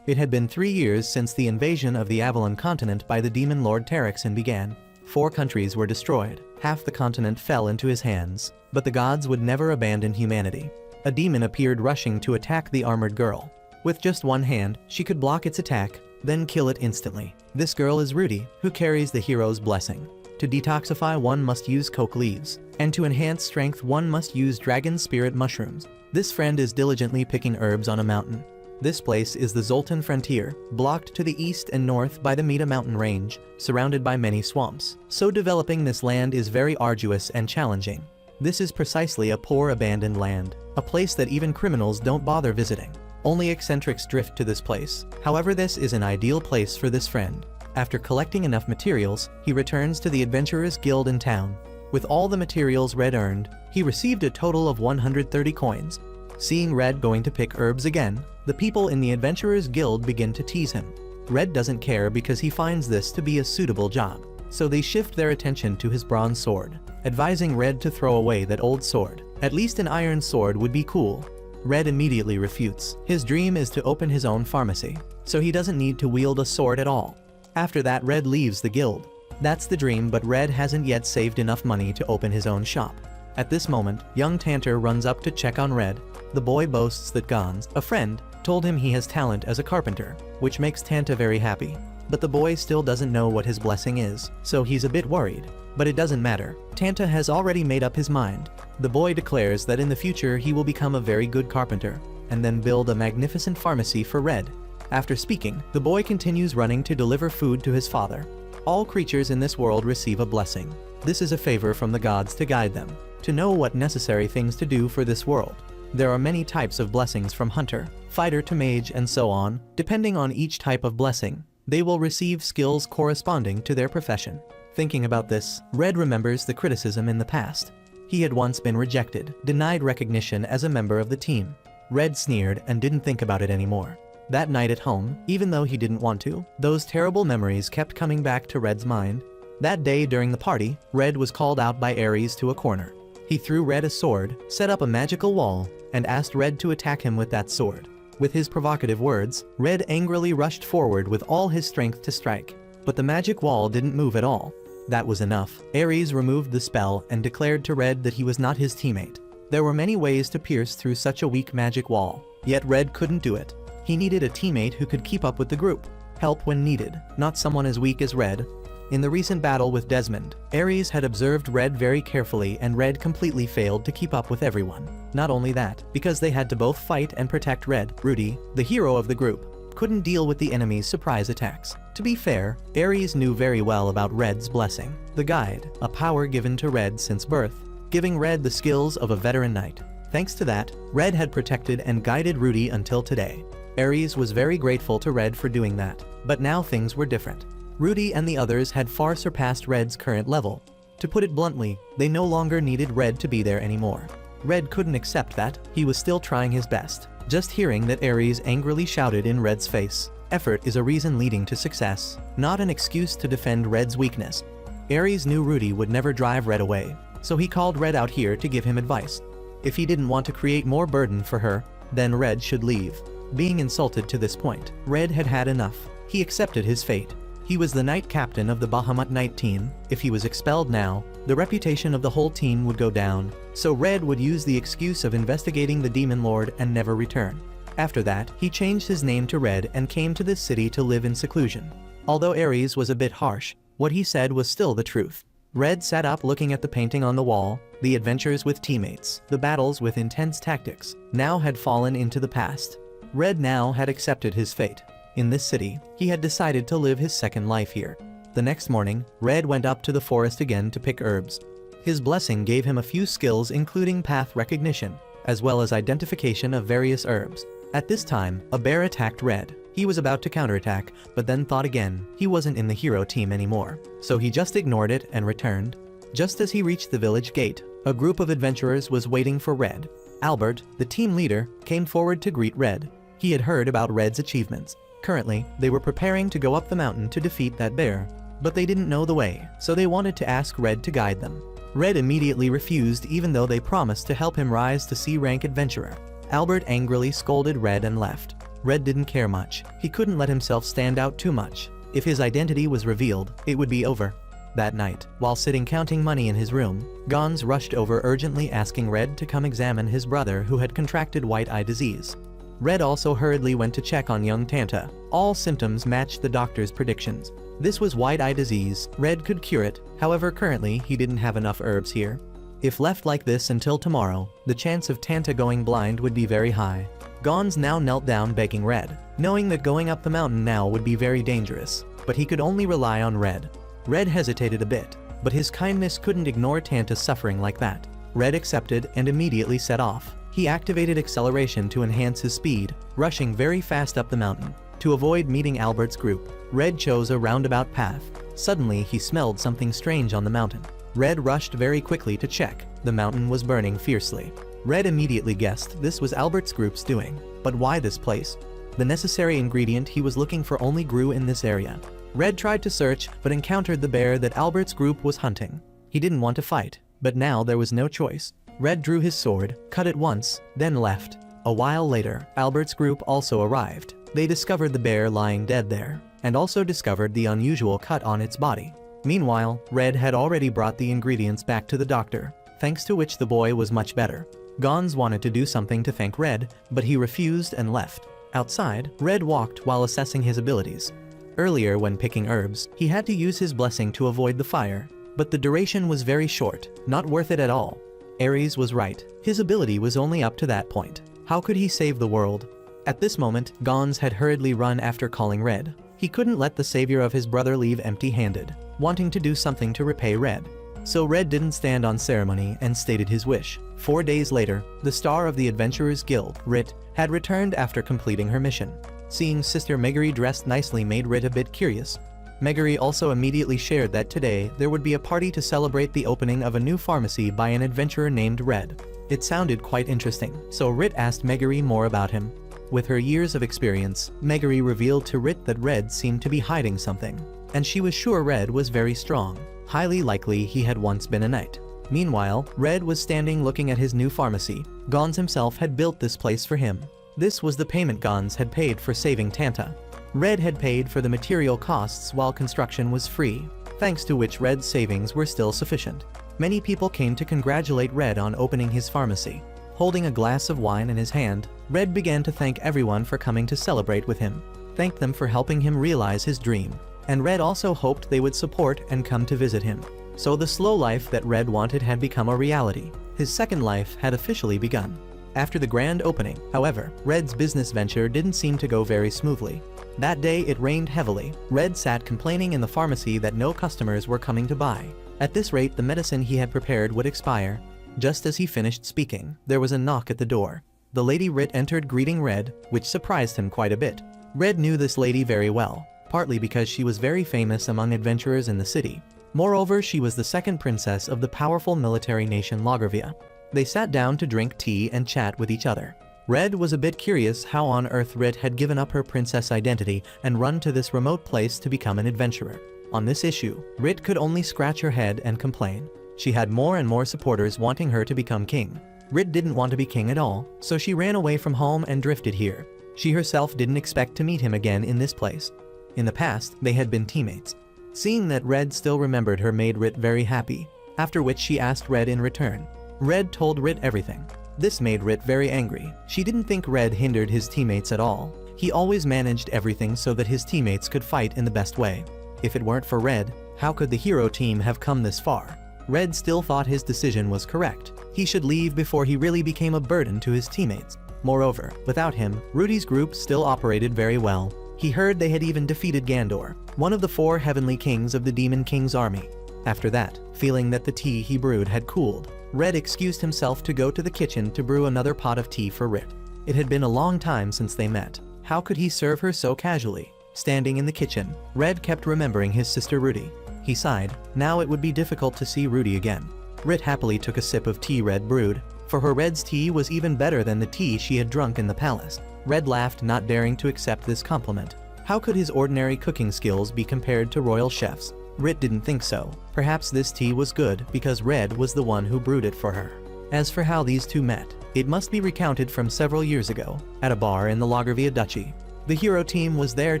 It had been 3 years since the invasion of the Avalon continent by the demon lord Terexin began. 4 countries were destroyed, half the continent fell into his hands, but the gods would never abandon humanity. A demon appeared rushing to attack the armored girl. With just one hand, she could block its attack, then kill it instantly. This girl is Rudy, who carries the hero's blessing. To detoxify one must use coke leaves, and to enhance strength one must use dragon spirit mushrooms. This friend is diligently picking herbs on a mountain. This place is the Zoltan frontier, blocked to the east and north by the Meta mountain range, surrounded by many swamps. So developing this land is very arduous and challenging. This is precisely a poor abandoned land, a place that even criminals don't bother visiting. Only eccentrics drift to this place. However, this is an ideal place for this friend. After collecting enough materials, he returns to the Adventurers Guild in town. With all the materials Red earned, he received a total of 130 coins. Seeing Red going to pick herbs again, the people in the Adventurers Guild begin to tease him. Red doesn't care because he finds this to be a suitable job, so they shift their attention to his bronze sword, advising Red to throw away that old sword. At least an iron sword would be cool. Red immediately refutes. His dream is to open his own pharmacy, so he doesn't need to wield a sword at all. After that, Red leaves the guild. That's the dream, but Red hasn't yet saved enough money to open his own shop. At this moment, young Tantor runs up to check on Red. The boy boasts that Gons, a friend, told him he has talent as a carpenter, which makes Tanta very happy. But the boy still doesn't know what his blessing is, so he's a bit worried. But it doesn't matter. Tanta has already made up his mind. The boy declares that in the future he will become a very good carpenter, and then build a magnificent pharmacy for Red. After speaking, the boy continues running to deliver food to his father. All creatures in this world receive a blessing. This is a favor from the gods to guide them, to know what necessary things to do for this world. There are many types of blessings from hunter, fighter to mage and so on. Depending on each type of blessing, they will receive skills corresponding to their profession. Thinking about this, Red remembers the criticism in the past. He had once been rejected, denied recognition as a member of the team. Red sneered and didn't think about it anymore. That night at home, even though he didn't want to, those terrible memories kept coming back to Red's mind. That day during the party, Red was called out by Ares to a corner. He threw Red a sword, set up a magical wall, and asked Red to attack him with that sword. With his provocative words, Red angrily rushed forward with all his strength to strike. But the magic wall didn't move at all. That was enough. Ares removed the spell and declared to Red that he was not his teammate. There were many ways to pierce through such a weak magic wall, yet Red couldn't do it. He needed a teammate who could keep up with the group, help when needed, not someone as weak as Red. In the recent battle with Desmond, Ares had observed Red very carefully, and Red completely failed to keep up with everyone. Not only that, because they had to both fight and protect Red, Rudy, the hero of the group, couldn't deal with the enemy's surprise attacks. To be fair, Ares knew very well about Red's blessing, the guide, a power given to Red since birth, giving Red the skills of a veteran knight. Thanks to that, Red had protected and guided Rudy until today. Ares was very grateful to Red for doing that, but now things were different. Rudy and the others had far surpassed Red's current level. To put it bluntly, they no longer needed Red to be there anymore. Red couldn't accept that. He was still trying his best. Just hearing that, Ares angrily shouted in Red's face, "Effort is a reason leading to success, not an excuse to defend Red's weakness." Ares knew Rudy would never drive Red away, so he called Red out here to give him advice. If he didn't want to create more burden for her, then Red should leave. Being insulted to this point, Red had had enough. He accepted his fate. He was the knight captain of the Bahamut Knight team. If he was expelled now, the reputation of the whole team would go down, so Red would use the excuse of investigating the Demon Lord and never return. After that, he changed his name to Red and came to this city to live in seclusion. Although Ares was a bit harsh, what he said was still the truth. Red sat up looking at the painting on the wall. The adventures with teammates, the battles with intense tactics, now had fallen into the past. Red now had accepted his fate. In this city, he had decided to live his second life here. The next morning, Red went up to the forest again to pick herbs. His blessing gave him a few skills, including path recognition, as well as identification of various herbs. At this time, a bear attacked Red. He was about to counterattack, but then thought again. He wasn't in the hero team anymore, so he just ignored it and returned. Just as he reached the village gate, a group of adventurers was waiting for Red. Albert, the team leader, came forward to greet Red. He had heard about Red's achievements. Currently, they were preparing to go up the mountain to defeat that bear, but they didn't know the way, so they wanted to ask Red to guide them. Red immediately refused, even though they promised to help him rise to C-rank adventurer. Albert angrily scolded Red and left. Red didn't care much. He couldn't let himself stand out too much. If his identity was revealed, it would be over. That night, while sitting counting money in his room, Gons rushed over urgently asking Red to come examine his brother who had contracted white eye disease. Red also hurriedly went to check on young Tanta. All symptoms matched the doctor's predictions. This was white eye disease. Red could cure it, however currently he didn't have enough herbs here. If left like this until tomorrow, the chance of Tanta going blind would be very high. Gons now knelt down begging Red, knowing that going up the mountain now would be very dangerous, but he could only rely on Red. Red hesitated a bit, but his kindness couldn't ignore Tanta's suffering like that. Red accepted and immediately set off. He activated acceleration to enhance his speed, rushing very fast up the mountain. To avoid meeting Albert's group, Red chose a roundabout path. Suddenly he smelled something strange on the mountain. Red rushed very quickly to check. The mountain was burning fiercely. Red immediately guessed this was Albert's group's doing. But why this place? The necessary ingredient he was looking for only grew in this area. Red tried to search, but encountered the bear that Albert's group was hunting. He didn't want to fight, but now there was no choice. Red drew his sword, cut it once, then left. A while later, Albert's group also arrived. They discovered the bear lying dead there, and also discovered the unusual cut on its body. Meanwhile, Red had already brought the ingredients back to the doctor, thanks to which the boy was much better. Gons wanted to do something to thank Red, but he refused and left. Outside, Red walked while assessing his abilities. Earlier when picking herbs, he had to use his blessing to avoid the fire, but the duration was very short, not worth it at all. Ares was right, his ability was only up to that point. How could he save the world? At this moment, Gons had hurriedly run after calling Red. He couldn't let the savior of his brother leave empty-handed, wanting to do something to repay Red. So Red didn't stand on ceremony and stated his wish. 4 days later, the star of the Adventurers Guild, Rit, had returned after completing her mission. Seeing Sister Megari dressed nicely made Rit a bit curious. Megari also immediately shared that today there would be a party to celebrate the opening of a new pharmacy by an adventurer named Red. It sounded quite interesting, so Rit asked Megari more about him. With her years of experience, Megari revealed to Rit that Red seemed to be hiding something, and she was sure Red was very strong. Highly likely he had once been a knight. Meanwhile, Red was standing looking at his new pharmacy. Gons himself had built this place for him. This was the payment Gons had paid for saving Tanta. Red had paid for the material costs while construction was free, thanks to which Red's savings were still sufficient. Many people came to congratulate Red on opening his pharmacy. Holding a glass of wine in his hand, Red began to thank everyone for coming to celebrate with him. Thanked them for helping him realize his dream. And Red also hoped they would support and come to visit him. So the slow life that Red wanted had become a reality. His second life had officially begun. After the grand opening, however, Red's business venture didn't seem to go very smoothly. That day it rained heavily. Red sat complaining in the pharmacy that no customers were coming to buy. At this rate the medicine he had prepared would expire. Just as he finished speaking, there was a knock at the door. The Lady Rit entered greeting Red, which surprised him quite a bit. Red knew this lady very well, partly because she was very famous among adventurers in the city. Moreover, she was the second princess of the powerful military nation Loggervia. They sat down to drink tea and chat with each other. Red was a bit curious how on earth Rit had given up her princess identity and run to this remote place to become an adventurer. On this issue, Rit could only scratch her head and complain. She had more and more supporters wanting her to become king. Rit didn't want to be king at all, so she ran away from home and drifted here. She herself didn't expect to meet him again in this place. In the past, they had been teammates. Seeing that Red still remembered her made Rit very happy, after which she asked Red in return. Red told Rit everything. This made Rit very angry. She didn't think Red hindered his teammates at all. He always managed everything so that his teammates could fight in the best way. If it weren't for Red, how could the hero team have come this far? Red still thought his decision was correct. He should leave before he really became a burden to his teammates. Moreover, without him, Rudy's group still operated very well. He heard they had even defeated Gandor, one of the 4 heavenly kings of the Demon King's army. After that, feeling that the tea he brewed had cooled, Red excused himself to go to the kitchen to brew another pot of tea for Rit. It had been a long time since they met. How could he serve her so casually? Standing in the kitchen, Red kept remembering his sister Rudy. He sighed. Now it would be difficult to see Rudy again. Rit happily took a sip of tea Red brewed. For her, Red's tea was even better than the tea she had drunk in the palace. Red laughed, not daring to accept this compliment. How could his ordinary cooking skills be compared to royal chefs? Rit didn't think so. Perhaps this tea was good because Red was the one who brewed it for her. As for how these two met, It must be recounted from several years ago, at a bar in the Loggervia Duchy. The hero team was there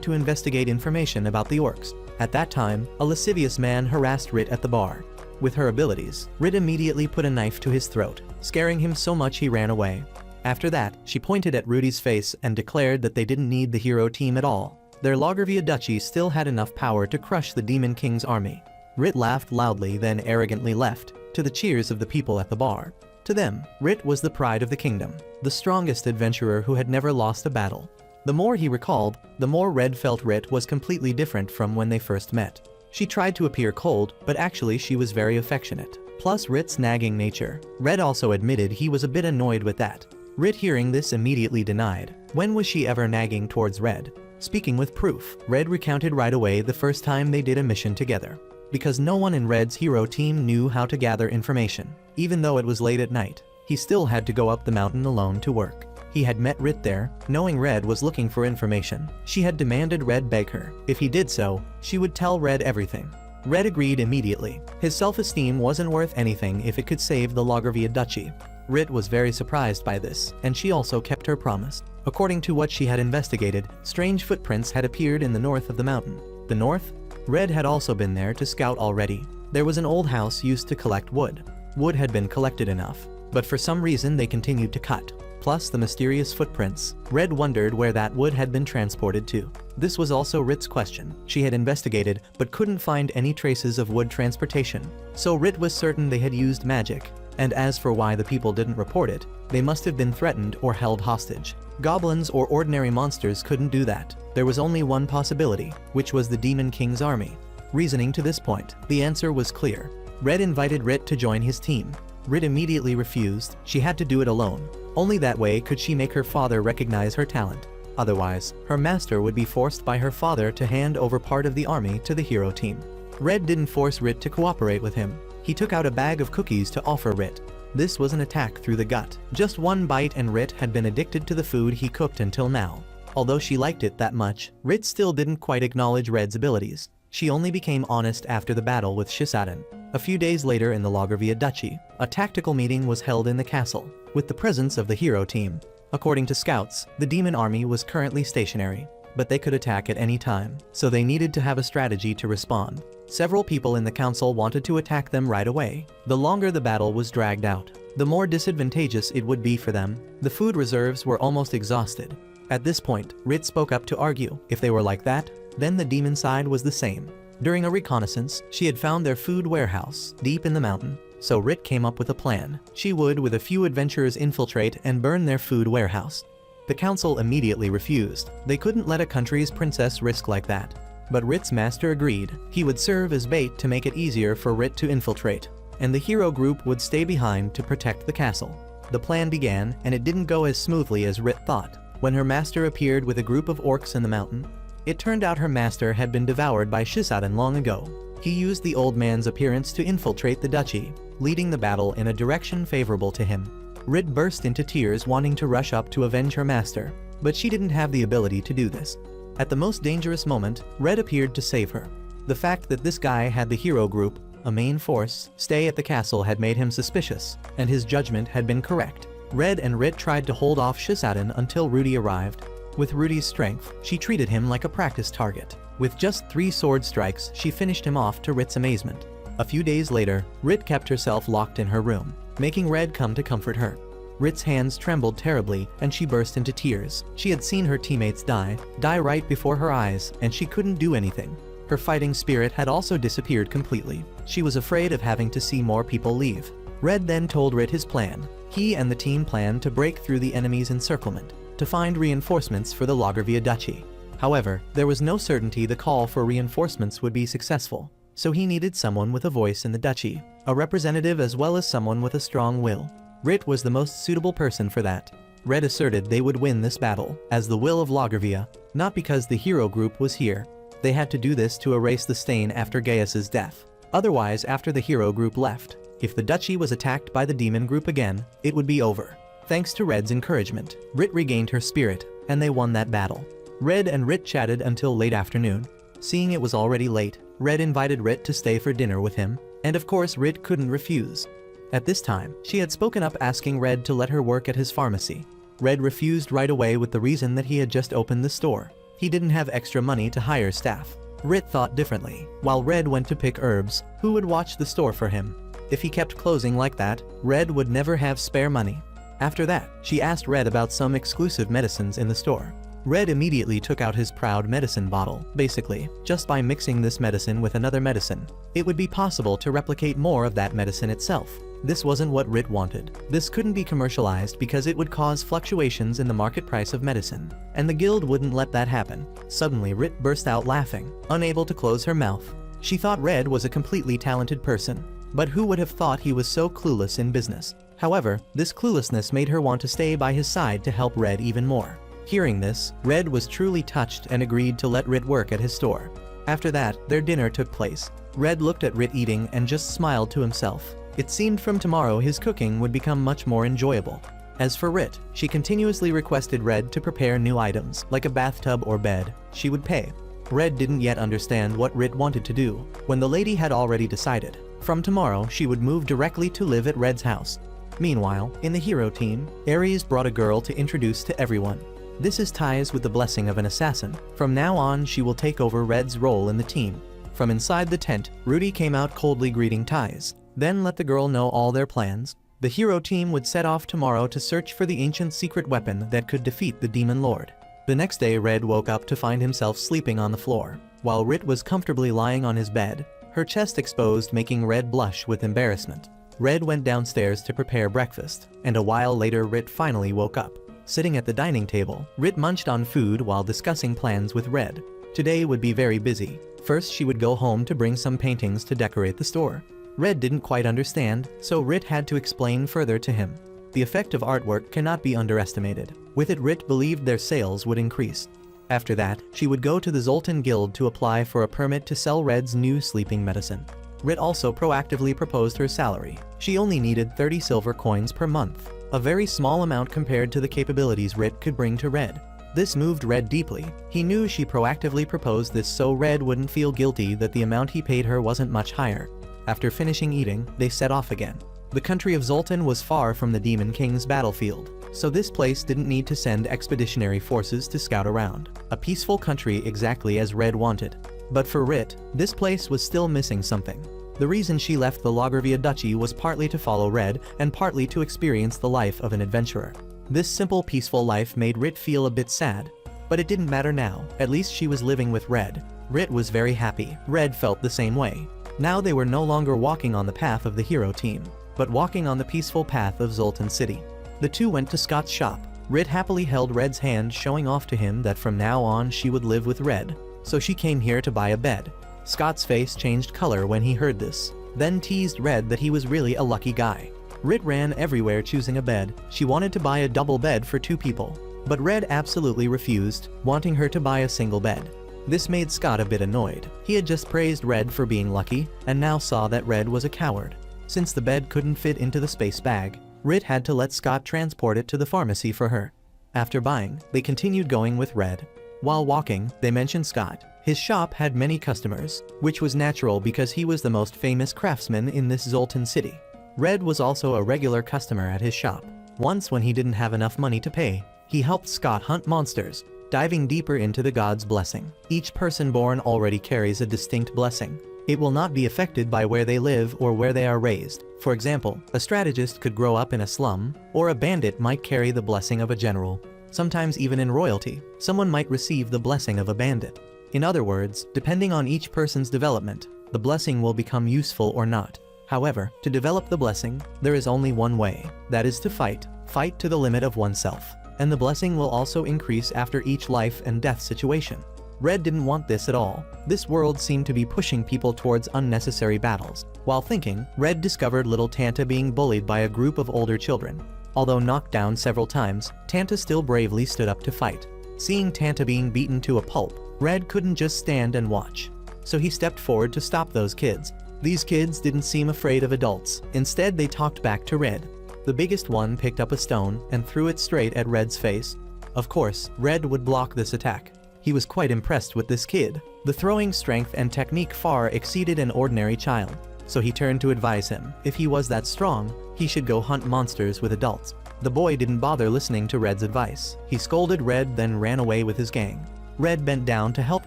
to investigate information about the orcs. At that time, a lascivious man harassed Rit at the bar. With her abilities, Rit immediately put a knife to his throat, scaring him so much he ran away. After that, she pointed at Rudy's face and declared that they didn't need the hero team at all. Their Loggervia Duchy still had enough power to crush the Demon King's army. Rit laughed loudly, then arrogantly left, to the cheers of the people at the bar. To them, Rit was the pride of the kingdom, the strongest adventurer who had never lost a battle. The more he recalled, the more Red felt Rit was completely different from when they first met. She tried to appear cold, but actually she was very affectionate. Plus Rit's nagging nature. Red also admitted he was a bit annoyed with that. Rit, hearing this, immediately denied. When was she ever nagging towards Red? Speaking with proof, Red recounted right away the first time they did a mission together. Because no one in Red's hero team knew how to gather information. Even though it was late at night, he still had to go up the mountain alone to work. He had met Rit there, knowing Red was looking for information. She had demanded Red beg her. If he did so, she would tell Red everything. Red agreed immediately. His self-esteem wasn't worth anything if it could save the Loggervia Duchy. Rit was very surprised by this, and she also kept her promise. According to what she had investigated, strange footprints had appeared in the north of the mountain. The north? Red had also been there to scout already. There was an old house used to collect wood. Wood had been collected enough, but for some reason they continued to cut. Plus the mysterious footprints. Red wondered where that wood had been transported to. This was also Rit's question. She had investigated, but couldn't find any traces of wood transportation. So Rit was certain they had used magic. And as for why the people didn't report it, they must have been threatened or held hostage. Goblins or ordinary monsters couldn't do that. There was only one possibility, which was the Demon King's army. Reasoning to this point, the answer was clear. Red invited Rit to join his team. Rit immediately refused. She had to do it alone. Only that way could she make her father recognize her talent. Otherwise, her master would be forced by her father to hand over part of the army to the hero team. Red didn't force Rit to cooperate with him. He took out a bag of cookies to offer Rit. This was an attack through the gut. Just one bite and Rit had been addicted to the food he cooked until now. Although she liked it that much, Rit still didn't quite acknowledge Red's abilities. She only became honest after the battle with Shisaden. A few days later in the Loggervia Duchy, a tactical meeting was held in the castle, with the presence of the hero team. According to scouts, the demon army was currently stationary, but they could attack at any time, so they needed to have a strategy to respond. Several people in the council wanted to attack them right away. The longer the battle was dragged out, the more disadvantageous it would be for them. The food reserves were almost exhausted. At this point, Rit spoke up to argue. If they were like that, then the demon side was the same. During a reconnaissance, she had found their food warehouse, deep in the mountain. So Rit came up with a plan. She would, with a few adventurers, infiltrate and burn their food warehouse. The council immediately refused. They couldn't let a country's princess risk like that. But Rit's master agreed. He would serve as bait to make it easier for Rit to infiltrate, and the hero group would stay behind to protect the castle. The plan began, and it didn't go as smoothly as Rit thought. When her master appeared with a group of orcs in the mountain, it turned out her master had been devoured by Shisaden long ago. He used the old man's appearance to infiltrate the duchy, leading the battle in a direction favorable to him. Rit burst into tears, wanting to rush up to avenge her master, but she didn't have the ability to do this. At the most dangerous moment, Red appeared to save her. The fact that this guy had the hero group, a main force, stay at the castle had made him suspicious, and his judgment had been correct. Red and Rit tried to hold off Shisaden until Rudy arrived. With Rudy's strength, she treated him like a practice target. With just 3 sword strikes, she finished him off to Rit's amazement. A few days later, Rit kept herself locked in her room, making Red come to comfort her. Rit's hands trembled terribly, and she burst into tears. She had seen her teammates die right before her eyes, and she couldn't do anything. Her fighting spirit had also disappeared completely. She was afraid of having to see more people leave. Red then told Rit his plan. He and the team planned to break through the enemy's encirclement, to find reinforcements for the Loggervia Duchy. However, there was no certainty the call for reinforcements would be successful, so he needed someone with a voice in the duchy, a representative as well as someone with a strong will. Rit was the most suitable person for that. Red asserted they would win this battle, as the will of Loggervia, not because the hero group was here. They had to do this to erase the stain after Gaius's death. Otherwise, after the hero group left, if the duchy was attacked by the demon group again, it would be over. Thanks to Red's encouragement, Rit regained her spirit, and they won that battle. Red and Rit chatted until late afternoon. Seeing it was already late, Red invited Rit to stay for dinner with him, and of course Rit couldn't refuse. At this time, she had spoken up asking Red to let her work at his pharmacy. Red refused right away with the reason that he had just opened the store. He didn't have extra money to hire staff. Rit thought differently. While Red went to pick herbs, who would watch the store for him? If he kept closing like that, Red would never have spare money. After that, she asked Red about some exclusive medicines in the store. Red immediately took out his proud medicine bottle. Basically, just by mixing this medicine with another medicine, it would be possible to replicate more of that medicine itself. This wasn't what Rit wanted. This couldn't be commercialized because it would cause fluctuations in the market price of medicine, and the guild wouldn't let that happen. Suddenly Rit burst out laughing, unable to close her mouth. She thought Red was a completely talented person, but who would have thought he was so clueless in business? However, this cluelessness made her want to stay by his side to help Red even more. Hearing this, Red was truly touched and agreed to let Rit work at his store. After that, their dinner took place. Red looked at Rit eating and just smiled to himself. It seemed from tomorrow his cooking would become much more enjoyable. As for Rit, she continuously requested Red to prepare new items, like a bathtub or bed. She would pay. Red didn't yet understand what Rit wanted to do, when the lady had already decided. From tomorrow, she would move directly to live at Red's house. Meanwhile, in the hero team, Ares brought a girl to introduce to everyone. This is Ties with the blessing of an assassin. From now on, she will take over Red's role in the team. From inside the tent, Rudy came out coldly greeting Ties, then let the girl know all their plans. The hero team would set off tomorrow to search for the ancient secret weapon that could defeat the demon lord. The next day, Red woke up to find himself sleeping on the floor, while Rit was comfortably lying on his bed, her chest exposed, making Red blush with embarrassment. Red went downstairs to prepare breakfast, and a while later Rit finally woke up. Sitting at the dining table, Rit munched on food while discussing plans with Red. Today would be very busy. First, she would go home to bring some paintings to decorate the store. Red didn't quite understand, so Rit had to explain further to him. The effect of artwork cannot be underestimated. With it, Rit believed their sales would increase. After that, she would go to the Zoltan Guild to apply for a permit to sell Red's new sleeping medicine. Rit also proactively proposed her salary. She only needed 30 silver coins per month, a very small amount compared to the capabilities Rit could bring to Red. This moved Red deeply. He knew she proactively proposed this so Red wouldn't feel guilty that the amount he paid her wasn't much higher. After finishing eating, they set off again. The country of Zoltan was far from the Demon King's battlefield, so this place didn't need to send expeditionary forces to scout around. A peaceful country exactly as Red wanted. But for Rit, this place was still missing something. The reason she left the Logravia Duchy was partly to follow Red and partly to experience the life of an adventurer. This simple, peaceful life made Rit feel a bit sad, but it didn't matter now. At least she was living with Red. Rit was very happy. Red felt the same way. Now they were no longer walking on the path of the hero team, but walking on the peaceful path of Zoltan City. The two went to Scott's shop. Rit happily held Red's hand, showing off to him that from now on she would live with Red, so she came here to buy a bed. Scott's face changed color when he heard this, then teased Red that he was really a lucky guy. Rit ran everywhere choosing a bed. She wanted to buy a double bed for 2 people, but Red absolutely refused, wanting her to buy a single bed. This made Scott a bit annoyed. He had just praised Red for being lucky, and now saw that Red was a coward. Since the bed couldn't fit into the space bag, Rit had to let Scott transport it to the pharmacy for her. After buying, they continued going with Red. While walking, they mentioned Scott. His shop had many customers, which was natural because he was the most famous craftsman in this Zoltan city. Red was also a regular customer at his shop. Once when he didn't have enough money to pay, he helped Scott hunt monsters, diving deeper into the god's blessing. Each person born already carries a distinct blessing. It will not be affected by where they live or where they are raised. For example, a strategist could grow up in a slum, or a bandit might carry the blessing of a general. Sometimes even in royalty, someone might receive the blessing of a bandit. In other words, depending on each person's development, the blessing will become useful or not. However, to develop the blessing, there is only one way. That is to fight. Fight to the limit of oneself. And the blessing will also increase after each life and death situation. Red didn't want this at all. This world seemed to be pushing people towards unnecessary battles. While thinking, Red discovered little Tanta being bullied by a group of older children. Although knocked down several times, Tanta still bravely stood up to fight. Seeing Tanta being beaten to a pulp, Red couldn't just stand and watch. So he stepped forward to stop those kids. These kids didn't seem afraid of adults. Instead, they talked back to Red. The biggest one picked up a stone and threw it straight at Red's face. Of course, Red would block this attack. He was quite impressed with this kid. The throwing strength and technique far exceeded an ordinary child. So he turned to advise him. If he was that strong, He should go hunt monsters with adults. The boy didn't bother listening to Red's advice. He scolded Red, then ran away with his gang. Red bent down to help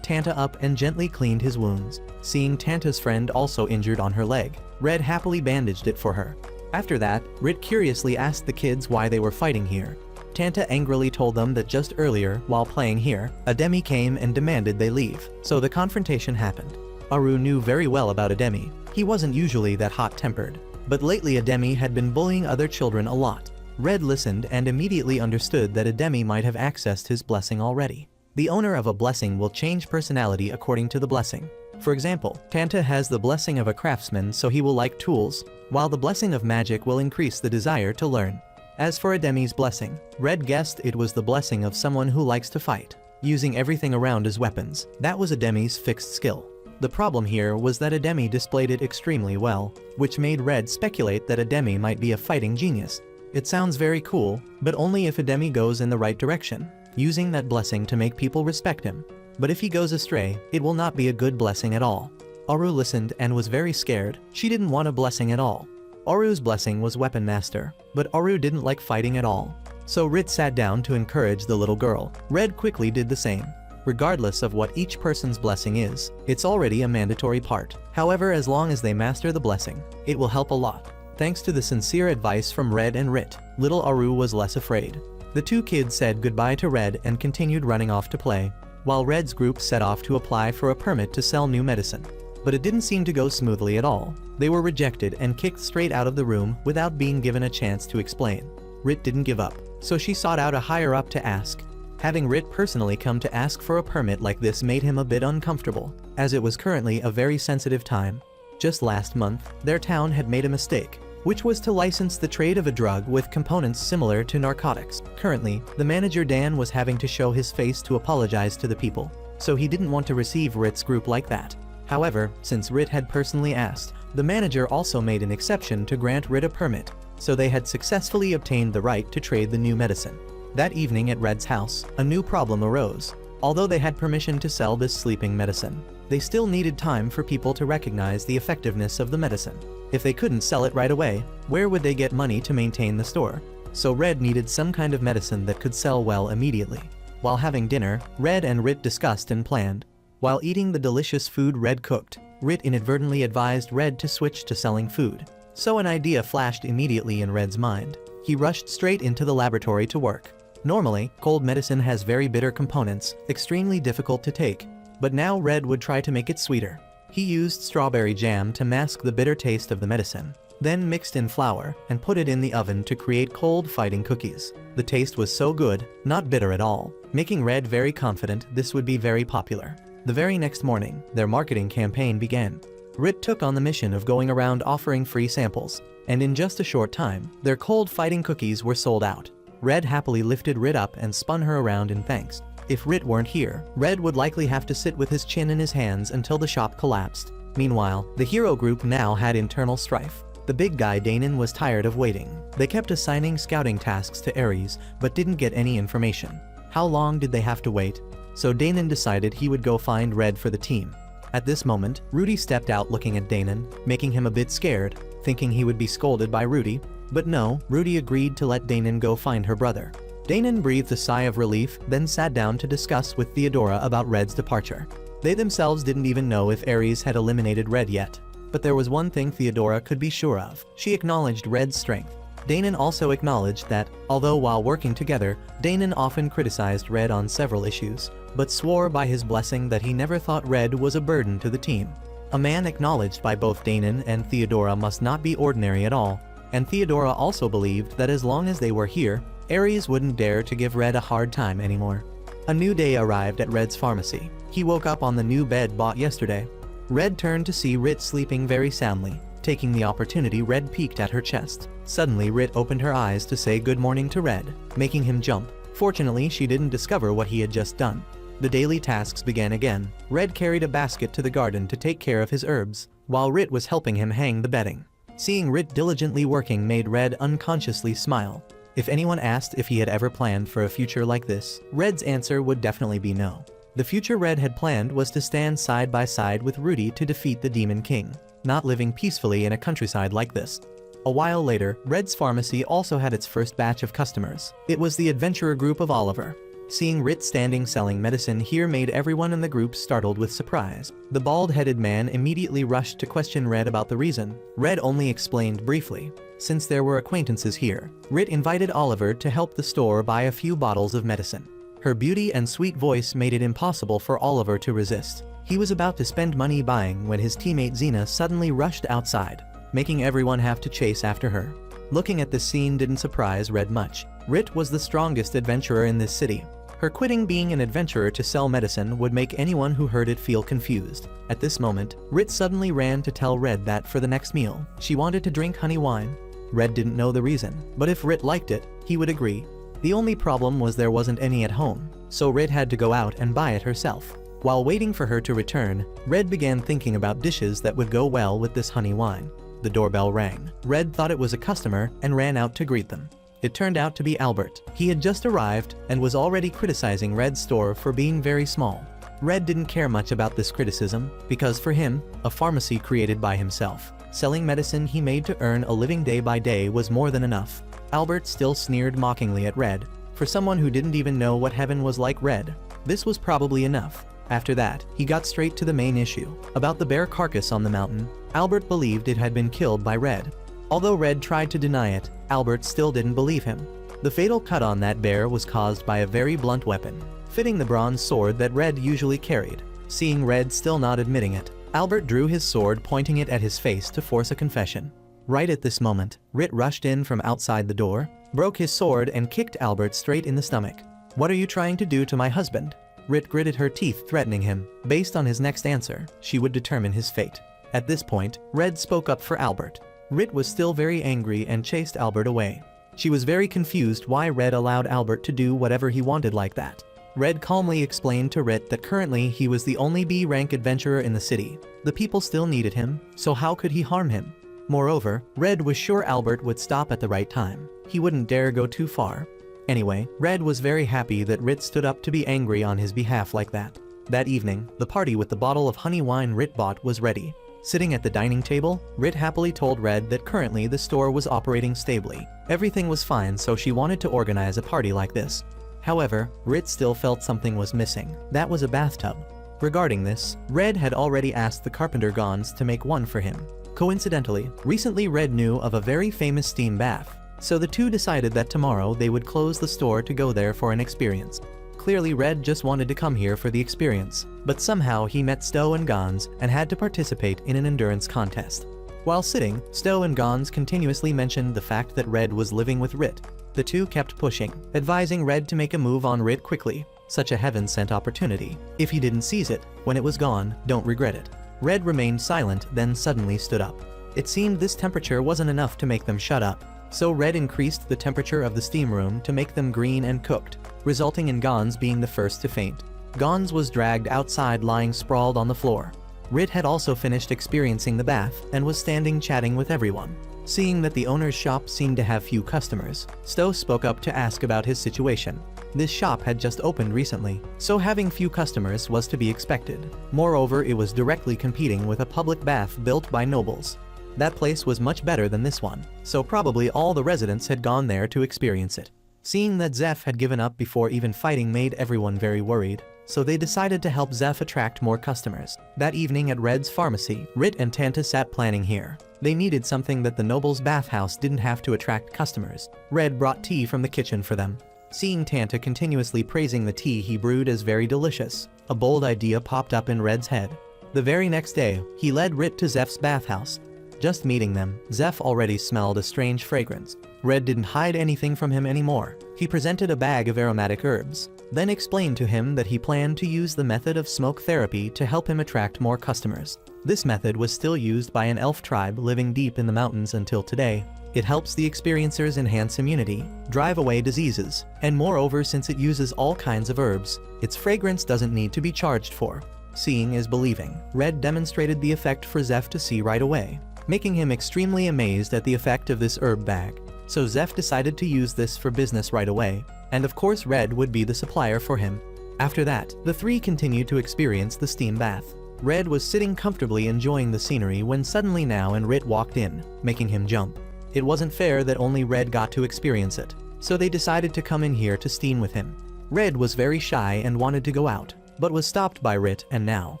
Tanta up and gently cleaned his wounds. Seeing Tanta's friend also injured on her leg, Red happily bandaged it for her. After that, Rit curiously asked the kids why they were fighting here. Tanta angrily told them that just earlier, while playing here, Ademi came and demanded they leave, so the confrontation happened. Aru knew very well about Ademi. He wasn't usually that hot-tempered, but lately Ademi had been bullying other children a lot. Red listened and immediately understood that Ademi might have accessed his blessing already. The owner of a blessing will change personality according to the blessing. For example, Tanta has the blessing of a craftsman, so he will like tools, while the blessing of magic will increase the desire to learn. As for Ademi's blessing, Red guessed it was the blessing of someone who likes to fight, using everything around as weapons. That was Ademi's fixed skill. The problem here was that Ademi displayed it extremely well, which made Red speculate that Ademi might be a fighting genius. It sounds very cool, but only if Ademi goes in the right direction, using that blessing to make people respect him. But if he goes astray, it will not be a good blessing at all. Aru listened and was very scared. She didn't want a blessing at all. Aru's blessing was Weapon Master, but Aru didn't like fighting at all. So Rit sat down to encourage the little girl. Red quickly did the same. Regardless of what each person's blessing is, it's already a mandatory part. However, as long as they master the blessing, it will help a lot. Thanks to the sincere advice from Red and Rit, little Aru was less afraid. The two kids said goodbye to Red and continued running off to play, while Red's group set off to apply for a permit to sell new medicine. But it didn't seem to go smoothly at all. They were rejected and kicked straight out of the room without being given a chance to explain. Rit didn't give up, so she sought out a higher-up to ask. Having Rit personally come to ask for a permit like this made him a bit uncomfortable, as it was currently a very sensitive time. Just last month, their town had made a mistake, which was to license the trade of a drug with components similar to narcotics. Currently, the manager Dan was having to show his face to apologize to the people, so he didn't want to receive Rit's group like that. However, since Rit had personally asked, the manager also made an exception to grant Rit a permit, so they had successfully obtained the right to trade the new medicine. That evening at Red's house, a new problem arose. Although they had permission to sell this sleeping medicine, they still needed time for people to recognize the effectiveness of the medicine. If they couldn't sell it right away, where would they get money to maintain the store? So Red needed some kind of medicine that could sell well immediately. While having dinner, Red and Rit discussed and planned. While eating the delicious food Red cooked, Rit inadvertently advised Red to switch to selling food. So an idea flashed immediately in Red's mind. He rushed straight into the laboratory to work. Normally, cold medicine has very bitter components, extremely difficult to take, but now Red would try to make it sweeter. He used strawberry jam to mask the bitter taste of the medicine, then mixed in flour and put it in the oven to create cold fighting cookies. The taste was so good, not bitter at all, making Red very confident this would be very popular. The very next morning, their marketing campaign began. Rit took on the mission of going around offering free samples, and in just a short time, their cold fighting cookies were sold out. Red happily lifted Rit up and spun her around in thanks. If Rit weren't here, Red would likely have to sit with his chin in his hands until the shop collapsed. Meanwhile, the hero group now had internal strife. The big guy Danon was tired of waiting. They kept assigning scouting tasks to Ares, but didn't get any information. How long did they have to wait? So Danon decided he would go find Red for the team. At this moment, Rudy stepped out looking at Danon, making him a bit scared, thinking he would be scolded by Rudy. But no, Rudy agreed to let Danon go find her brother. Danon breathed a sigh of relief, then sat down to discuss with Theodora about Red's departure. They themselves didn't even know if Ares had eliminated Red yet. But there was one thing Theodora could be sure of. She acknowledged Red's strength. Danon also acknowledged that, although while working together, Danon often criticized Red on several issues, but swore by his blessing that he never thought Red was a burden to the team. A man acknowledged by both Danon and Theodora must not be ordinary at all, and Theodora also believed that as long as they were here, Ares wouldn't dare to give Red a hard time anymore. A new day arrived at Red's pharmacy. He woke up on the new bed bought yesterday. Red turned to see Rit sleeping very soundly. Taking the opportunity, Red peeked at her chest. Suddenly, Rit opened her eyes to say good morning to Red, making him jump. Fortunately, she didn't discover what he had just done. The daily tasks began again. Red carried a basket to the garden to take care of his herbs, while Rit was helping him hang the bedding. Seeing Rit diligently working made Red unconsciously smile. If anyone asked if he had ever planned for a future like this, Red's answer would definitely be no. The future Red had planned was to stand side by side with Rudy to defeat the Demon King, not living peacefully in a countryside like this. A while later, Red's pharmacy also had its first batch of customers. It was the adventurer group of Oliver. Seeing Rit standing selling medicine here made everyone in the group startled with surprise. The bald-headed man immediately rushed to question Red about the reason. Red only explained briefly. Since there were acquaintances here, Rit invited Oliver to help the store buy a few bottles of medicine. Her beauty and sweet voice made it impossible for Oliver to resist. He was about to spend money buying when his teammate Xena suddenly rushed outside, making everyone have to chase after her. Looking at this scene didn't surprise Red much. Rit was the strongest adventurer in this city. Her quitting being an adventurer to sell medicine would make anyone who heard it feel confused. At this moment, Rit suddenly ran to tell Red that for the next meal, she wanted to drink honey wine. Red didn't know the reason, but if Rit liked it, he would agree. The only problem was there wasn't any at home, so Red had to go out and buy it herself. While waiting for her to return, Red began thinking about dishes that would go well with this honey wine. The doorbell rang. Red thought it was a customer and ran out to greet them. It turned out to be Albert. He had just arrived and was already criticizing Red's store for being very small. Red didn't care much about this criticism, because for him, a pharmacy created by himself, selling medicine he made to earn a living day by day was more than enough. Albert still sneered mockingly at Red. For someone who didn't even know what heaven was like Red, this was probably enough. After that, he got straight to the main issue. About the bear carcass on the mountain, Albert believed it had been killed by Red. Although Red tried to deny it, Albert still didn't believe him. The fatal cut on that bear was caused by a very blunt weapon, fitting the bronze sword that Red usually carried. Seeing Red still not admitting it, Albert drew his sword, pointing it at his face to force a confession. Right at this moment, Rit rushed in from outside the door, broke his sword and kicked Albert straight in the stomach. "What are you trying to do to my husband?" Rit gritted her teeth, threatening him. Based on his next answer, she would determine his fate. At this point, Red spoke up for Albert. Rit was still very angry and chased Albert away. She was very confused why Red allowed Albert to do whatever he wanted like that. Red calmly explained to Rit that currently he was the only B-rank adventurer in the city. The people still needed him, so how could he harm him? Moreover, Red was sure Albert would stop at the right time. He wouldn't dare go too far. Anyway, Red was very happy that Rit stood up to be angry on his behalf like that. That evening, the party with the bottle of honey wine Rit bought was ready. Sitting at the dining table, Rit happily told Red that currently the store was operating stably. Everything was fine, so she wanted to organize a party like this. However, Rit still felt something was missing. That was a bathtub. Regarding this, Red had already asked the carpenter Gons to make one for him. Coincidentally, recently Red knew of a very famous steam bath, so the two decided that tomorrow they would close the store to go there for an experience. Clearly Red just wanted to come here for the experience, but somehow he met Stowe and Gons and had to participate in an endurance contest. While sitting, Stowe and Gons continuously mentioned the fact that Red was living with Rit. The two kept pushing, advising Red to make a move on Rit quickly. Such a heaven-sent opportunity. If he didn't seize it, when it was gone, don't regret it. Red remained silent, then suddenly stood up. It seemed this temperature wasn't enough to make them shut up, so Red increased the temperature of the steam room to make them green and cooked, resulting in Gons being the first to faint. Gons was dragged outside, lying sprawled on the floor. Rit had also finished experiencing the bath and was standing chatting with everyone. Seeing that the owner's shop seemed to have few customers, Stowe spoke up to ask about his situation. This shop had just opened recently, so having few customers was to be expected. Moreover, it was directly competing with a public bath built by nobles. That place was much better than this one, so probably all the residents had gone there to experience it. Seeing that Zeph had given up before even fighting made everyone very worried, so they decided to help Zeph attract more customers. That evening at Red's pharmacy, Rit and Tanta sat planning here. They needed something that the noble's bathhouse didn't have to attract customers. Red brought tea from the kitchen for them. Seeing Tanta continuously praising the tea he brewed as very delicious, a bold idea popped up in Red's head. The very next day, he led Rit to Zeph's bathhouse. Just meeting them, Zeph already smelled a strange fragrance. Red didn't hide anything from him anymore. He presented a bag of aromatic herbs, then explained to him that he planned to use the method of smoke therapy to help him attract more customers. This method was still used by an elf tribe living deep in the mountains until today. It helps the experiencers enhance immunity, drive away diseases, and moreover, since it uses all kinds of herbs, its fragrance doesn't need to be charged for. Seeing is believing. Red demonstrated the effect for Zeph to see right away, making him extremely amazed at the effect of this herb bag. So Zeph decided to use this for business right away, and of course Red would be the supplier for him. After that, the three continued to experience the steam bath. Red was sitting comfortably enjoying the scenery when suddenly Now and Rit walked in, making him jump. It wasn't fair that only Red got to experience it, so they decided to come in here to steam with him. Red was very shy and wanted to go out, but was stopped by Rit, and now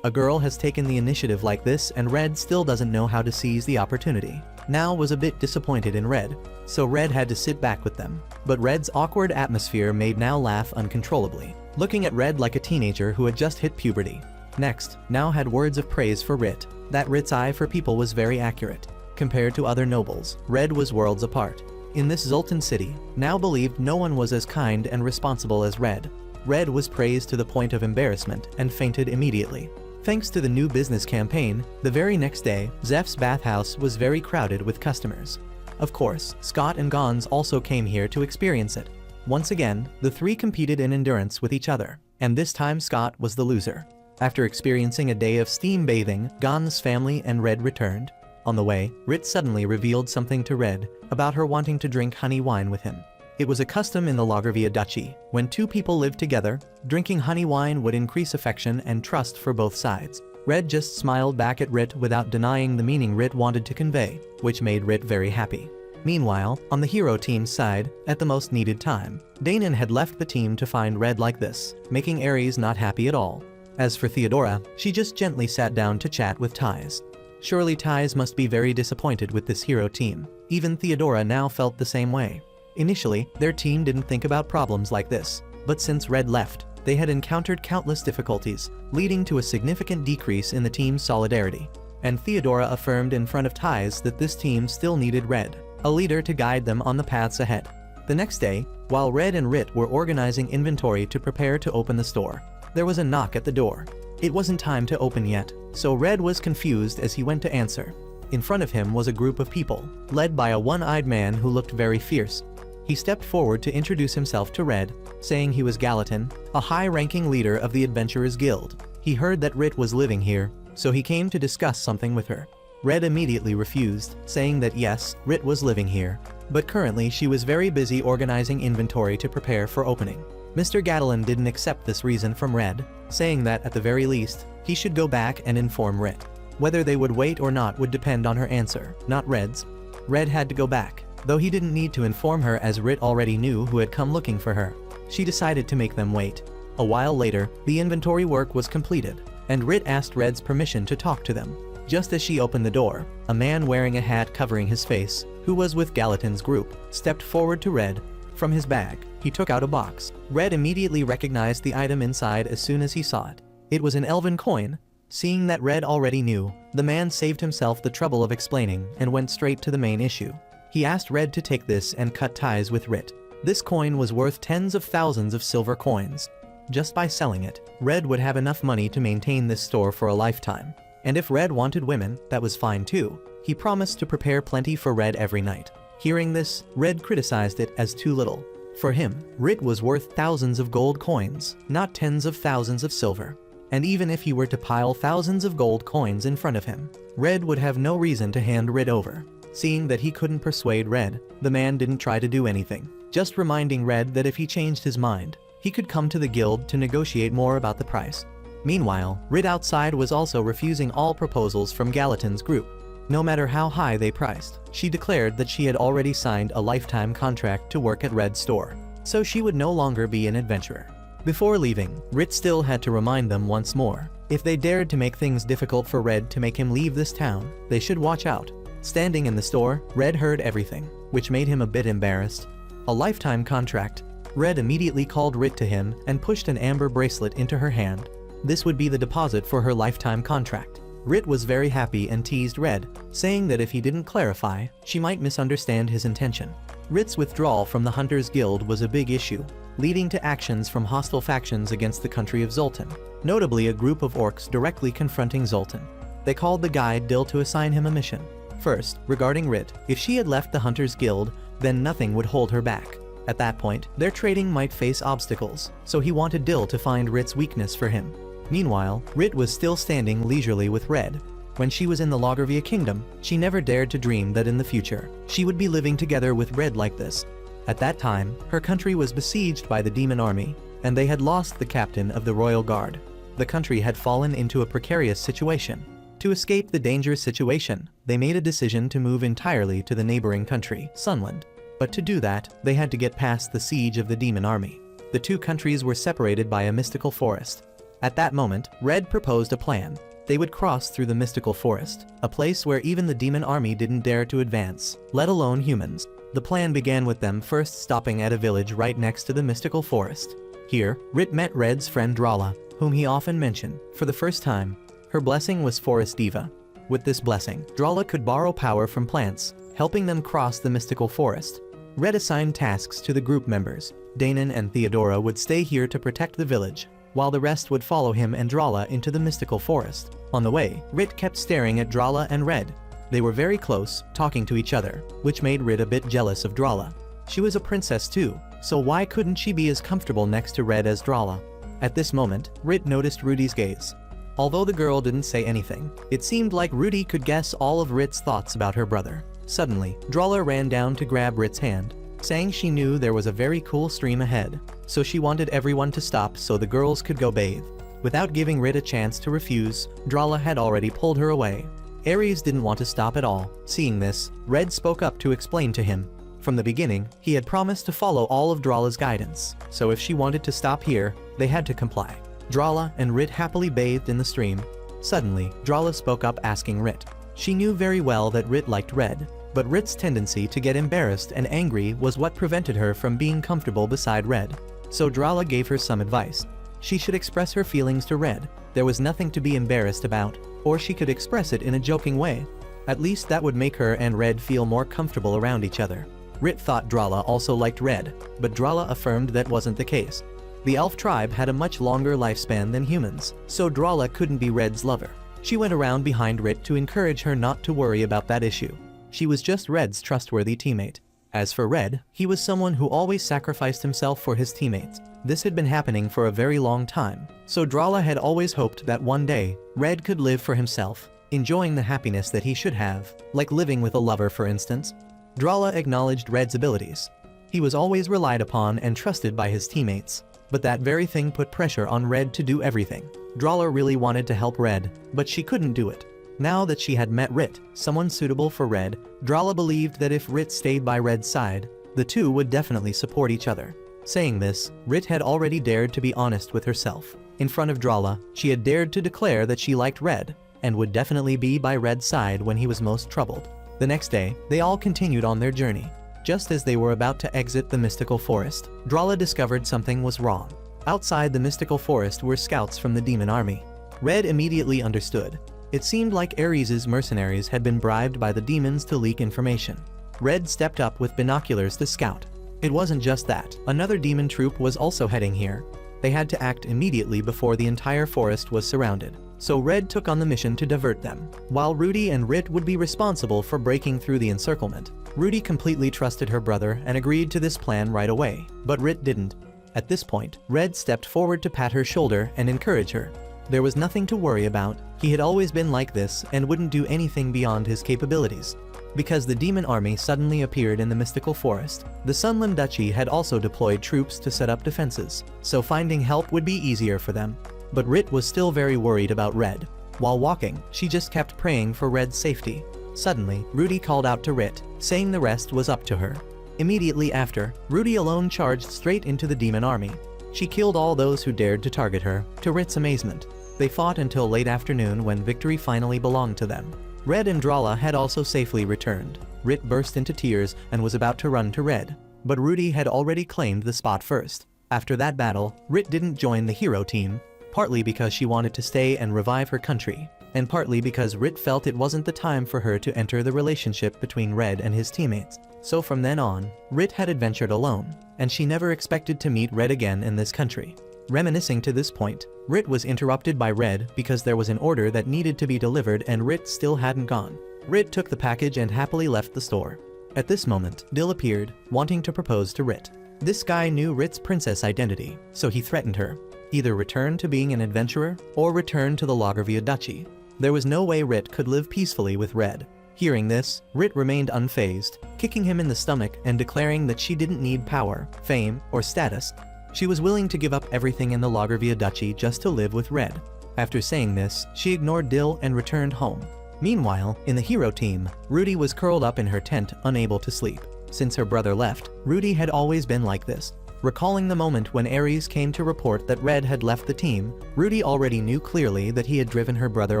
a girl has taken the initiative like this, and Red still doesn't know how to seize the opportunity. Now was a bit disappointed in Red, so Red had to sit back with them. But Red's awkward atmosphere made Now laugh uncontrollably, looking at Red like a teenager who had just hit puberty. Next, Now had words of praise for Rit, that Rit's eye for people was very accurate. Compared to other nobles, Red was worlds apart. In this Zoltan city, Now believed no one was as kind and responsible as Red. Red was praised to the point of embarrassment and fainted immediately. Thanks to the new business campaign, the very next day, Zeph's bathhouse was very crowded with customers. Of course, Scott and Gons also came here to experience it. Once again, the three competed in endurance with each other, and this time Scott was the loser. After experiencing a day of steam bathing, Gon's family and Red returned. On the way, Rit suddenly revealed something to Red about her wanting to drink honey wine with him. It was a custom in the Lagervia Duchy. When two people lived together, drinking honey wine would increase affection and trust for both sides. Red just smiled back at Rit without denying the meaning Rit wanted to convey, which made Rit very happy. Meanwhile, on the hero team's side, at the most needed time, Danon had left the team to find Red like this, making Ares not happy at all. As for Theodora, she just gently sat down to chat with Ties. Surely Ties must be very disappointed with this hero team. Even Theodora now felt the same way. Initially, their team didn't think about problems like this, but since Red left, they had encountered countless difficulties, leading to a significant decrease in the team's solidarity. And Theodora affirmed in front of Ties that this team still needed Red, a leader to guide them on the paths ahead. The next day, while Red and Rit were organizing inventory to prepare to open the store, there was a knock at the door. It wasn't time to open yet, so Red was confused as he went to answer. In front of him was a group of people, led by a one-eyed man who looked very fierce. He stepped forward to introduce himself to Red, saying he was Gallatin, a high-ranking leader of the Adventurers Guild. He heard that Rit was living here, so he came to discuss something with her. Red immediately refused, saying that yes, Rit was living here, but currently she was very busy organizing inventory to prepare for opening. Mr. Gatlin didn't accept this reason from Red, saying that at the very least, he should go back and inform Rit. Whether they would wait or not would depend on her answer, not Red's. Red had to go back, though he didn't need to inform her as Rit already knew who had come looking for her. She decided to make them wait. A while later, the inventory work was completed, and Rit asked Red's permission to talk to them. Just as she opened the door, a man wearing a hat covering his face, who was with Gallatin's group, stepped forward to Red. From his bag, he took out a box. Red immediately recognized the item inside as soon as he saw it. It was an elven coin. Seeing that Red already knew, the man saved himself the trouble of explaining and went straight to the main issue. He asked Red to take this and cut ties with Rit. This coin was worth tens of thousands of silver coins. Just by selling it, Red would have enough money to maintain this store for a lifetime. And if Red wanted women, that was fine too. He promised to prepare plenty for Red every night. Hearing this, Red criticized it as too little. For him, Rit was worth thousands of gold coins, not tens of thousands of silver. And even if he were to pile thousands of gold coins in front of him, Red would have no reason to hand Rit over. Seeing that he couldn't persuade Red, the man didn't try to do anything, just reminding Red that if he changed his mind, he could come to the guild to negotiate more about the price. Meanwhile, Rit outside was also refusing all proposals from Gallatin's group. No matter how high they priced, she declared that she had already signed a lifetime contract to work at Red's store, so she would no longer be an adventurer. Before leaving, Rit still had to remind them once more, if they dared to make things difficult for Red to make him leave this town, they should watch out. Standing in the store, Red heard everything, which made him a bit embarrassed. A lifetime contract. Red immediately called Rit to him and pushed an amber bracelet into her hand. This would be the deposit for her lifetime contract. Rit was very happy and teased Red, saying that if he didn't clarify, she might misunderstand his intention. Rit's withdrawal from the Hunters Guild was a big issue, leading to actions from hostile factions against the country of Zoltan, notably a group of orcs directly confronting Zoltan. They called the guide Dill to assign him a mission. First, regarding Rit, if she had left the Hunters Guild, then nothing would hold her back. At that point, their trading might face obstacles, so he wanted Dill to find Rit's weakness for him. Meanwhile, Rit was still standing leisurely with Red. When she was in the Lagervia Kingdom, she never dared to dream that in the future, she would be living together with Red like this. At that time, her country was besieged by the demon army, and they had lost the captain of the royal guard. The country had fallen into a precarious situation. To escape the dangerous situation, they made a decision to move entirely to the neighboring country, Sunland. But to do that, they had to get past the siege of the demon army. The two countries were separated by a mystical forest. At that moment, Red proposed a plan. They would cross through the mystical forest, a place where even the demon army didn't dare to advance, let alone humans. The plan began with them first stopping at a village right next to the mystical forest. Here, Rit met Red's friend Drala, whom he often mentioned, for the first time. Her blessing was Forest Diva. With this blessing, Drala could borrow power from plants, helping them cross the mystical forest. Red assigned tasks to the group members. Danon and Theodora would stay here to protect the village, while the rest would follow him and Drala into the mystical forest. On the way, Rit kept staring at Drala and Red. They were very close, talking to each other, which made Rit a bit jealous of Drala. She was a princess too, so why couldn't she be as comfortable next to Red as Drala? At this moment, Rit noticed Rudy's gaze. Although the girl didn't say anything, it seemed like Rudy could guess all of Rit's thoughts about her brother. Suddenly, Drala ran down to grab Rit's hand, saying she knew there was a very cool stream ahead, so she wanted everyone to stop so the girls could go bathe. Without giving Rit a chance to refuse, Drala had already pulled her away. Ares didn't want to stop at all. Seeing this, Red spoke up to explain to him. From the beginning, he had promised to follow all of Drala's guidance, so if she wanted to stop here, they had to comply. Drala and Rit happily bathed in the stream. Suddenly, Drala spoke up asking Rit. She knew very well that Rit liked Red, but Rit's tendency to get embarrassed and angry was what prevented her from being comfortable beside Red. So Drala gave her some advice. She should express her feelings to Red. There was nothing to be embarrassed about, or she could express it in a joking way. At least that would make her and Red feel more comfortable around each other. Rit thought Drala also liked Red, but Drala affirmed that wasn't the case. The elf tribe had a much longer lifespan than humans, so Drala couldn't be Red's lover. She went around behind Rit to encourage her not to worry about that issue. She was just Red's trustworthy teammate. As for Red, he was someone who always sacrificed himself for his teammates. This had been happening for a very long time, so Drala had always hoped that one day, Red could live for himself, enjoying the happiness that he should have, like living with a lover for instance. Drala acknowledged Red's abilities. He was always relied upon and trusted by his teammates, but that very thing put pressure on Red to do everything. Drala really wanted to help Red, but she couldn't do it. Now that she had met Rit, someone suitable for Red, Drala believed that if Rit stayed by Red's side, the two would definitely support each other. Saying this, Rit had already dared to be honest with herself. In front of Drala, she had dared to declare that she liked Red, and would definitely be by Red's side when he was most troubled. The next day, they all continued on their journey. Just as they were about to exit the mystical forest, Drala discovered something was wrong. Outside the mystical forest were scouts from the demon army. Red immediately understood. It seemed like Ares's mercenaries had been bribed by the demons to leak information. Red stepped up with binoculars to scout. It wasn't just that. Another demon troop was also heading here. They had to act immediately before the entire forest was surrounded. So Red took on the mission to divert them, while Rudy and Rit would be responsible for breaking through the encirclement. Rudy completely trusted her brother and agreed to this plan right away, but Rit didn't. At this point, Red stepped forward to pat her shoulder and encourage her. There was nothing to worry about. He had always been like this and wouldn't do anything beyond his capabilities. Because the demon army suddenly appeared in the mystical forest, the Sunland Duchy had also deployed troops to set up defenses, so finding help would be easier for them. But Rit was still very worried about Red. While walking, she just kept praying for Red's safety. Suddenly, Rudy called out to Rit, saying the rest was up to her. Immediately after, Rudy alone charged straight into the demon army. She killed all those who dared to target her, to Rit's amazement. They fought until late afternoon when victory finally belonged to them. Red and Drala had also safely returned. Rit burst into tears and was about to run to Red, but Rudy had already claimed the spot first. After that battle, Rit didn't join the hero team, partly because she wanted to stay and revive her country, and partly because Rit felt it wasn't the time for her to enter the relationship between Red and his teammates. So from then on, Rit had adventured alone, and she never expected to meet Red again in this country. Reminiscing to this point, Rit was interrupted by Red because there was an order that needed to be delivered and Rit still hadn't gone. Rit took the package and happily left the store. At this moment, Dill appeared, wanting to propose to Rit. This guy knew Rit's princess identity, so he threatened her. Either return to being an adventurer, or return to the Loggervia Duchy. There was no way Rit could live peacefully with Red. Hearing this, Rit remained unfazed, kicking him in the stomach and declaring that she didn't need power, fame, or status. She was willing to give up everything in the Loggervia Duchy just to live with Red. After saying this, she ignored Dill and returned home. Meanwhile, in the hero team, Rudy was curled up in her tent, unable to sleep. Since her brother left, Rudy had always been like this. Recalling the moment when Ares came to report that Red had left the team, Rudy already knew clearly that he had driven her brother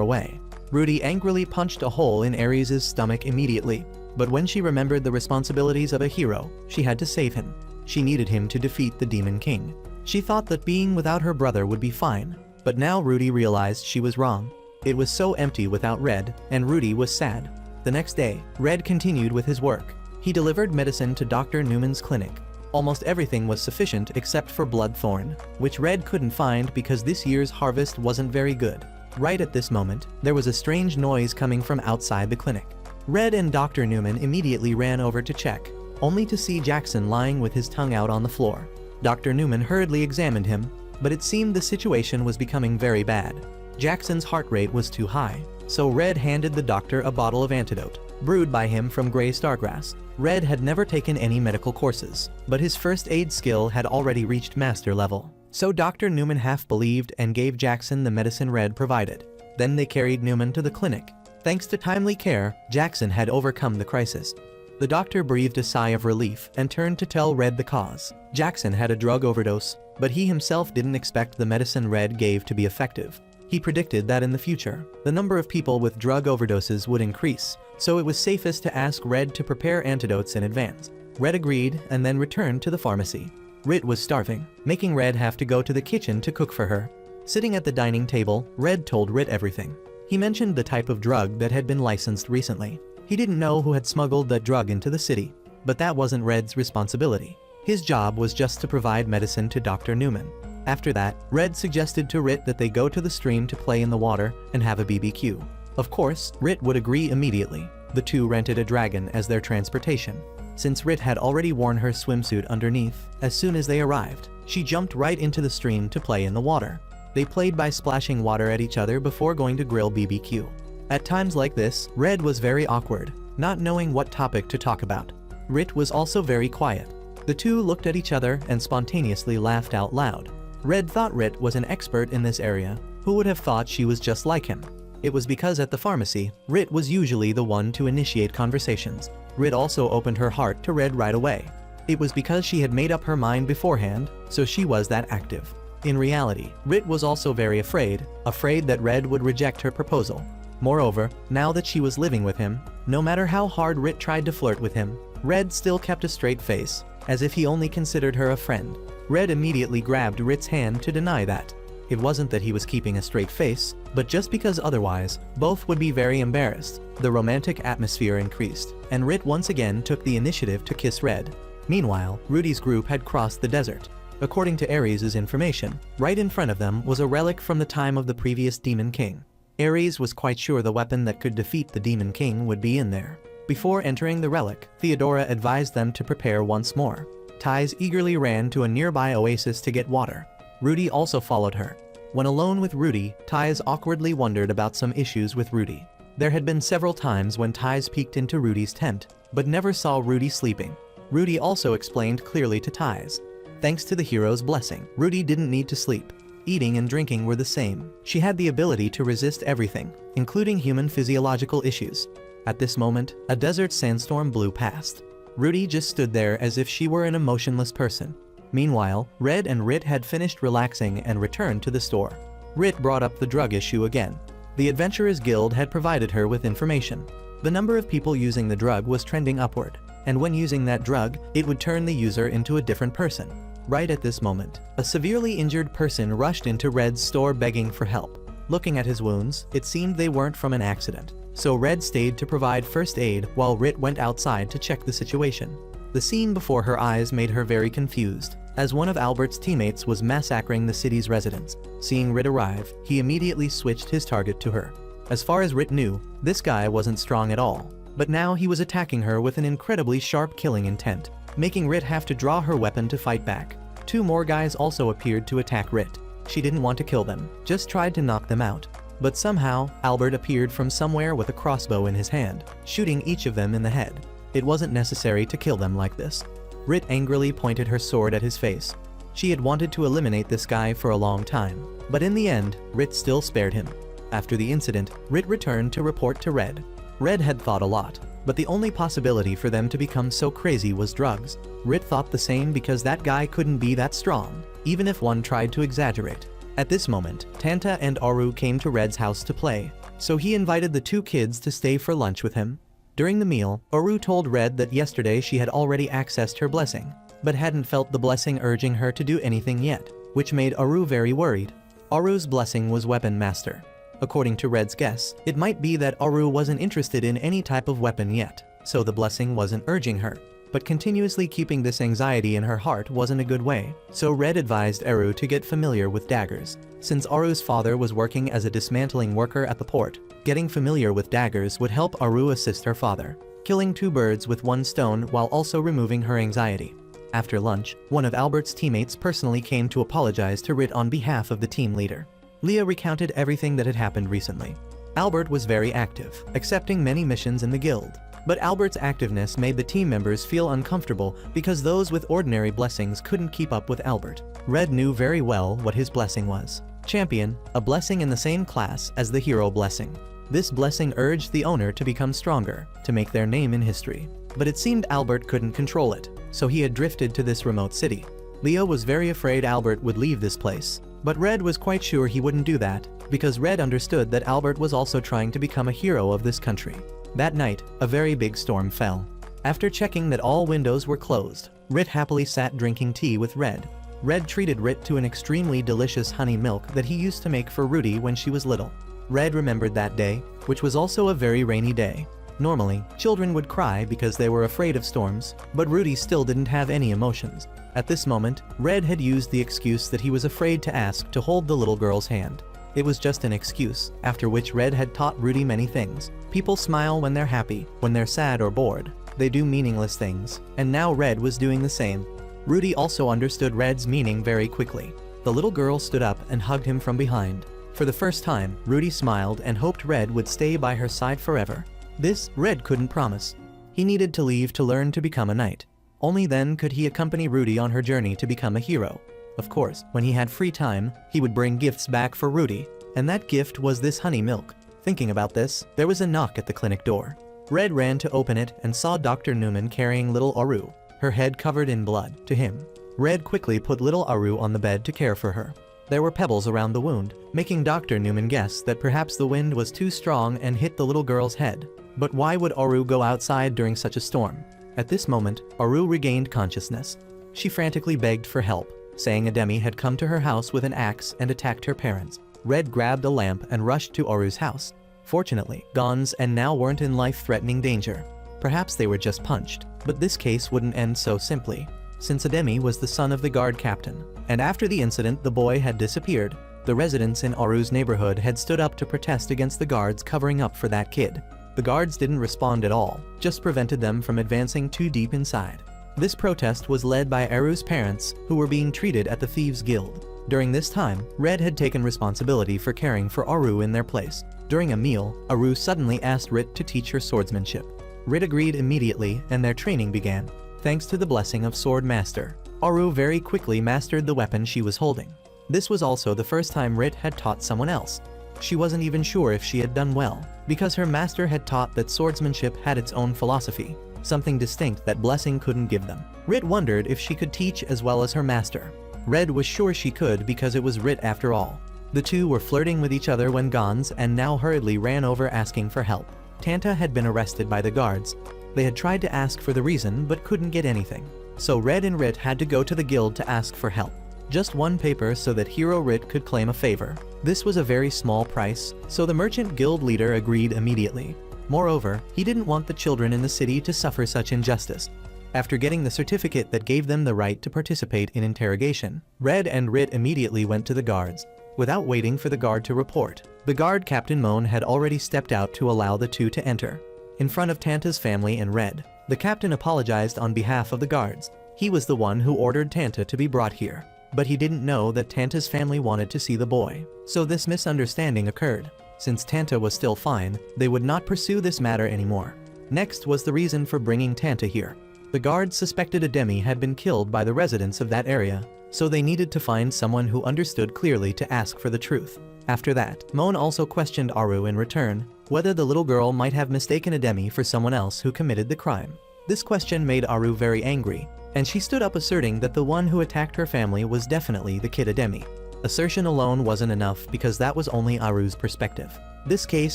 away. Rudy angrily punched a hole in Ares' stomach immediately, but when she remembered the responsibilities of a hero, she had to save him. She needed him to defeat the Demon King. She thought that being without her brother would be fine, but now Rudy realized she was wrong. It was so empty without Red, and Rudy was sad. The next day, Red continued with his work. He delivered medicine to Dr. Newman's clinic. Almost everything was sufficient except for bloodthorn, which Red couldn't find because this year's harvest wasn't very good. Right at this moment, there was a strange noise coming from outside the clinic. Red and Dr. Newman immediately ran over to check, only to see Jackson lying with his tongue out on the floor. Dr. Newman hurriedly examined him, but it seemed the situation was becoming very bad. Jackson's heart rate was too high, so Red handed the doctor a bottle of antidote, brewed by him from gray stargrass. Red had never taken any medical courses, but his first aid skill had already reached master level. So Dr. Newman half believed and gave Jackson the medicine Red provided. Then they carried Newman to the clinic. Thanks to timely care, Jackson had overcome the crisis. The doctor breathed a sigh of relief and turned to tell Red the cause. Jackson had a drug overdose, but he himself didn't expect the medicine Red gave to be effective. He predicted that in the future, the number of people with drug overdoses would increase, so it was safest to ask Red to prepare antidotes in advance. Red agreed and then returned to the pharmacy. Rit was starving, making Red have to go to the kitchen to cook for her. Sitting at the dining table, Red told Rit everything. He mentioned the type of drug that had been licensed recently. He didn't know who had smuggled that drug into the city, but that wasn't Red's responsibility. His job was just to provide medicine to Dr. Newman. After that, Red suggested to Rit that they go to the stream to play in the water and have a BBQ. Of course, Rit would agree immediately. The two rented a dragon as their transportation. Since Rit had already worn her swimsuit underneath, as soon as they arrived, she jumped right into the stream to play in the water. They played by splashing water at each other before going to grill BBQ. At times like this, Red was very awkward, not knowing what topic to talk about. Rit was also very quiet. The two looked at each other and spontaneously laughed out loud. Red thought Rit was an expert in this area. Who would have thought she was just like him? It was because at the pharmacy, Rit was usually the one to initiate conversations. Rit also opened her heart to Red right away. It was because she had made up her mind beforehand, so she was that active. In reality, Rit was also very afraid that Red would reject her proposal. Moreover, now that she was living with him, no matter how hard Rit tried to flirt with him, Red still kept a straight face, as if he only considered her a friend. Red immediately grabbed Rit's hand to deny that. It wasn't that he was keeping a straight face, but just because otherwise, both would be very embarrassed. The romantic atmosphere increased, and Rit once again took the initiative to kiss Red. Meanwhile, Rudy's group had crossed the desert. According to Ares' information, right in front of them was a relic from the time of the previous Demon King. Ares was quite sure the weapon that could defeat the Demon King would be in there. Before entering the relic, Theodora advised them to prepare once more. Thais eagerly ran to a nearby oasis to get water. Rudy also followed her. When alone with Rudy, Thais awkwardly wondered about some issues with Rudy. There had been several times when Thais peeked into Rudy's tent, but never saw Rudy sleeping. Rudy also explained clearly to Thais. Thanks to the hero's blessing, Rudy didn't need to sleep. Eating and drinking were the same. She had the ability to resist everything, including human physiological issues. At this moment, a desert sandstorm blew past. Rudy just stood there as if she were an emotionless person. Meanwhile, Red and Rit had finished relaxing and returned to the store. Rit brought up the drug issue again. The Adventurers Guild had provided her with information. The number of people using the drug was trending upward, and when using that drug, it would turn the user into a different person. Right at this moment, a severely injured person rushed into Red's store begging for help. Looking at his wounds, it seemed they weren't from an accident. So Red stayed to provide first aid while Rit went outside to check the situation. The scene before her eyes made her very confused, as one of Albert's teammates was massacring the city's residents. Seeing Rit arrive, he immediately switched his target to her. As far as Rit knew, this guy wasn't strong at all, but now he was attacking her with an incredibly sharp killing intent, making Rit have to draw her weapon to fight back. Two more guys also appeared to attack Rit. She didn't want to kill them, just tried to knock them out. But somehow, Albert appeared from somewhere with a crossbow in his hand, shooting each of them in the head. It wasn't necessary to kill them like this. Rit angrily pointed her sword at his face. She had wanted to eliminate this guy for a long time, But in the end, Rit still spared him. After the incident, Rit returned to report to Red. Red had thought a lot, but the only possibility for them to become so crazy was drugs. Rit thought the same because that guy couldn't be that strong, even if one tried to exaggerate. At this moment, Tanta and Aru came to Red's house to play, so he invited the two kids to stay for lunch with him. During the meal, Aru told Red that yesterday she had already accessed her blessing, but hadn't felt the blessing urging her to do anything yet, which made Aru very worried. Aru's blessing was Weapon Master. According to Red's guess, it might be that Aru wasn't interested in any type of weapon yet, so the blessing wasn't urging her. But continuously keeping this anxiety in her heart wasn't a good way, so Red advised Aru to get familiar with daggers. Since Aru's father was working as a dismantling worker at the port, getting familiar with daggers would help Aru assist her father, killing two birds with one stone while also removing her anxiety. After lunch, one of Albert's teammates personally came to apologize to Rit on behalf of the team leader. Leah recounted everything that had happened recently. Albert was very active, accepting many missions in the guild. But Albert's activeness made the team members feel uncomfortable because those with ordinary blessings couldn't keep up with Albert. Red knew very well what his blessing was. Champion, a blessing in the same class as the hero blessing. This blessing urged the owner to become stronger, to make their name in history. But it seemed Albert couldn't control it, so he had drifted to this remote city. Leo was very afraid Albert would leave this place, but Red was quite sure he wouldn't do that, because Red understood that Albert was also trying to become a hero of this country. That night, a very big storm fell. After checking that all windows were closed, Rit happily sat drinking tea with Red. Red treated Rit to an extremely delicious honey milk that he used to make for Rudy when she was little. Red remembered that day, which was also a very rainy day. Normally, children would cry because they were afraid of storms, but Rudy still didn't have any emotions. At this moment, Red had used the excuse that he was afraid to ask to hold the little girl's hand. It was just an excuse, after which Red had taught Rudy many things. People smile when they're happy, when they're sad or bored. They do meaningless things, and now Red was doing the same. Rudy also understood Red's meaning very quickly. The little girl stood up and hugged him from behind. For the first time, Rudy smiled and hoped Red would stay by her side forever. This, Red couldn't promise. He needed to leave to learn to become a knight. Only then could he accompany Rudy on her journey to become a hero. Of course, when he had free time, he would bring gifts back for Rudy, and that gift was this honey milk. Thinking about this, there was a knock at the clinic door. Red ran to open it and saw Dr. Newman carrying little Aru, her head covered in blood, to him. Red quickly put little Aru on the bed to care for her. There were pebbles around the wound, making Dr. Newman guess that perhaps the wind was too strong and hit the little girl's head. But why would Aru go outside during such a storm? At this moment, Aru regained consciousness. She frantically begged for help, saying a demi had come to her house with an axe and attacked her parents. Red grabbed a lamp and rushed to Aru's house. Fortunately, Gons and now weren't in life-threatening danger. Perhaps they were just punched, but this case wouldn't end so simply, since Ademi was the son of the guard captain, and after the incident the boy had disappeared. The residents in Aru's neighborhood had stood up to protest against the guards covering up for that kid. The guards didn't respond at all, just prevented them from advancing too deep inside. This protest was led by Aru's parents, who were being treated at the Thieves' Guild. During this time, Red had taken responsibility for caring for Aru in their place. During a meal, Aru suddenly asked Rit to teach her swordsmanship. Rit agreed immediately and their training began. Thanks to the blessing of Sword Master, Aru very quickly mastered the weapon she was holding. This was also the first time Rit had taught someone else. She wasn't even sure if she had done well, because her master had taught that swordsmanship had its own philosophy, something distinct that blessing couldn't give them. Rit wondered if she could teach as well as her master. Red was sure she could because it was Rit after all. The two were flirting with each other when Gons and now hurriedly ran over asking for help. Tanta had been arrested by the guards. They had tried to ask for the reason but couldn't get anything. So Red and Rit had to go to the guild to ask for help. Just one paper so that Hero Rit could claim a favor. This was a very small price, so the merchant guild leader agreed immediately. Moreover, he didn't want the children in the city to suffer such injustice. After getting the certificate that gave them the right to participate in interrogation, Red and Rit immediately went to the guards. Without waiting for the guard to report, the guard Captain Moan had already stepped out to allow the two to enter. In front of Tanta's family and Red, the captain apologized on behalf of the guards. He was the one who ordered Tanta to be brought here. But he didn't know that Tanta's family wanted to see the boy. So this misunderstanding occurred. Since Tanta was still fine, they would not pursue this matter anymore. Next was the reason for bringing Tanta here. The guards suspected Ademi had been killed by the residents of that area. so they needed to find someone who understood clearly to ask for the truth. After that, Mon also questioned Aru in return, whether the little girl might have mistaken Ademi for someone else who committed the crime. This question made Aru very angry, and she stood up asserting that the one who attacked her family was definitely the kid Ademi. Assertion alone wasn't enough because that was only Aru's perspective. This case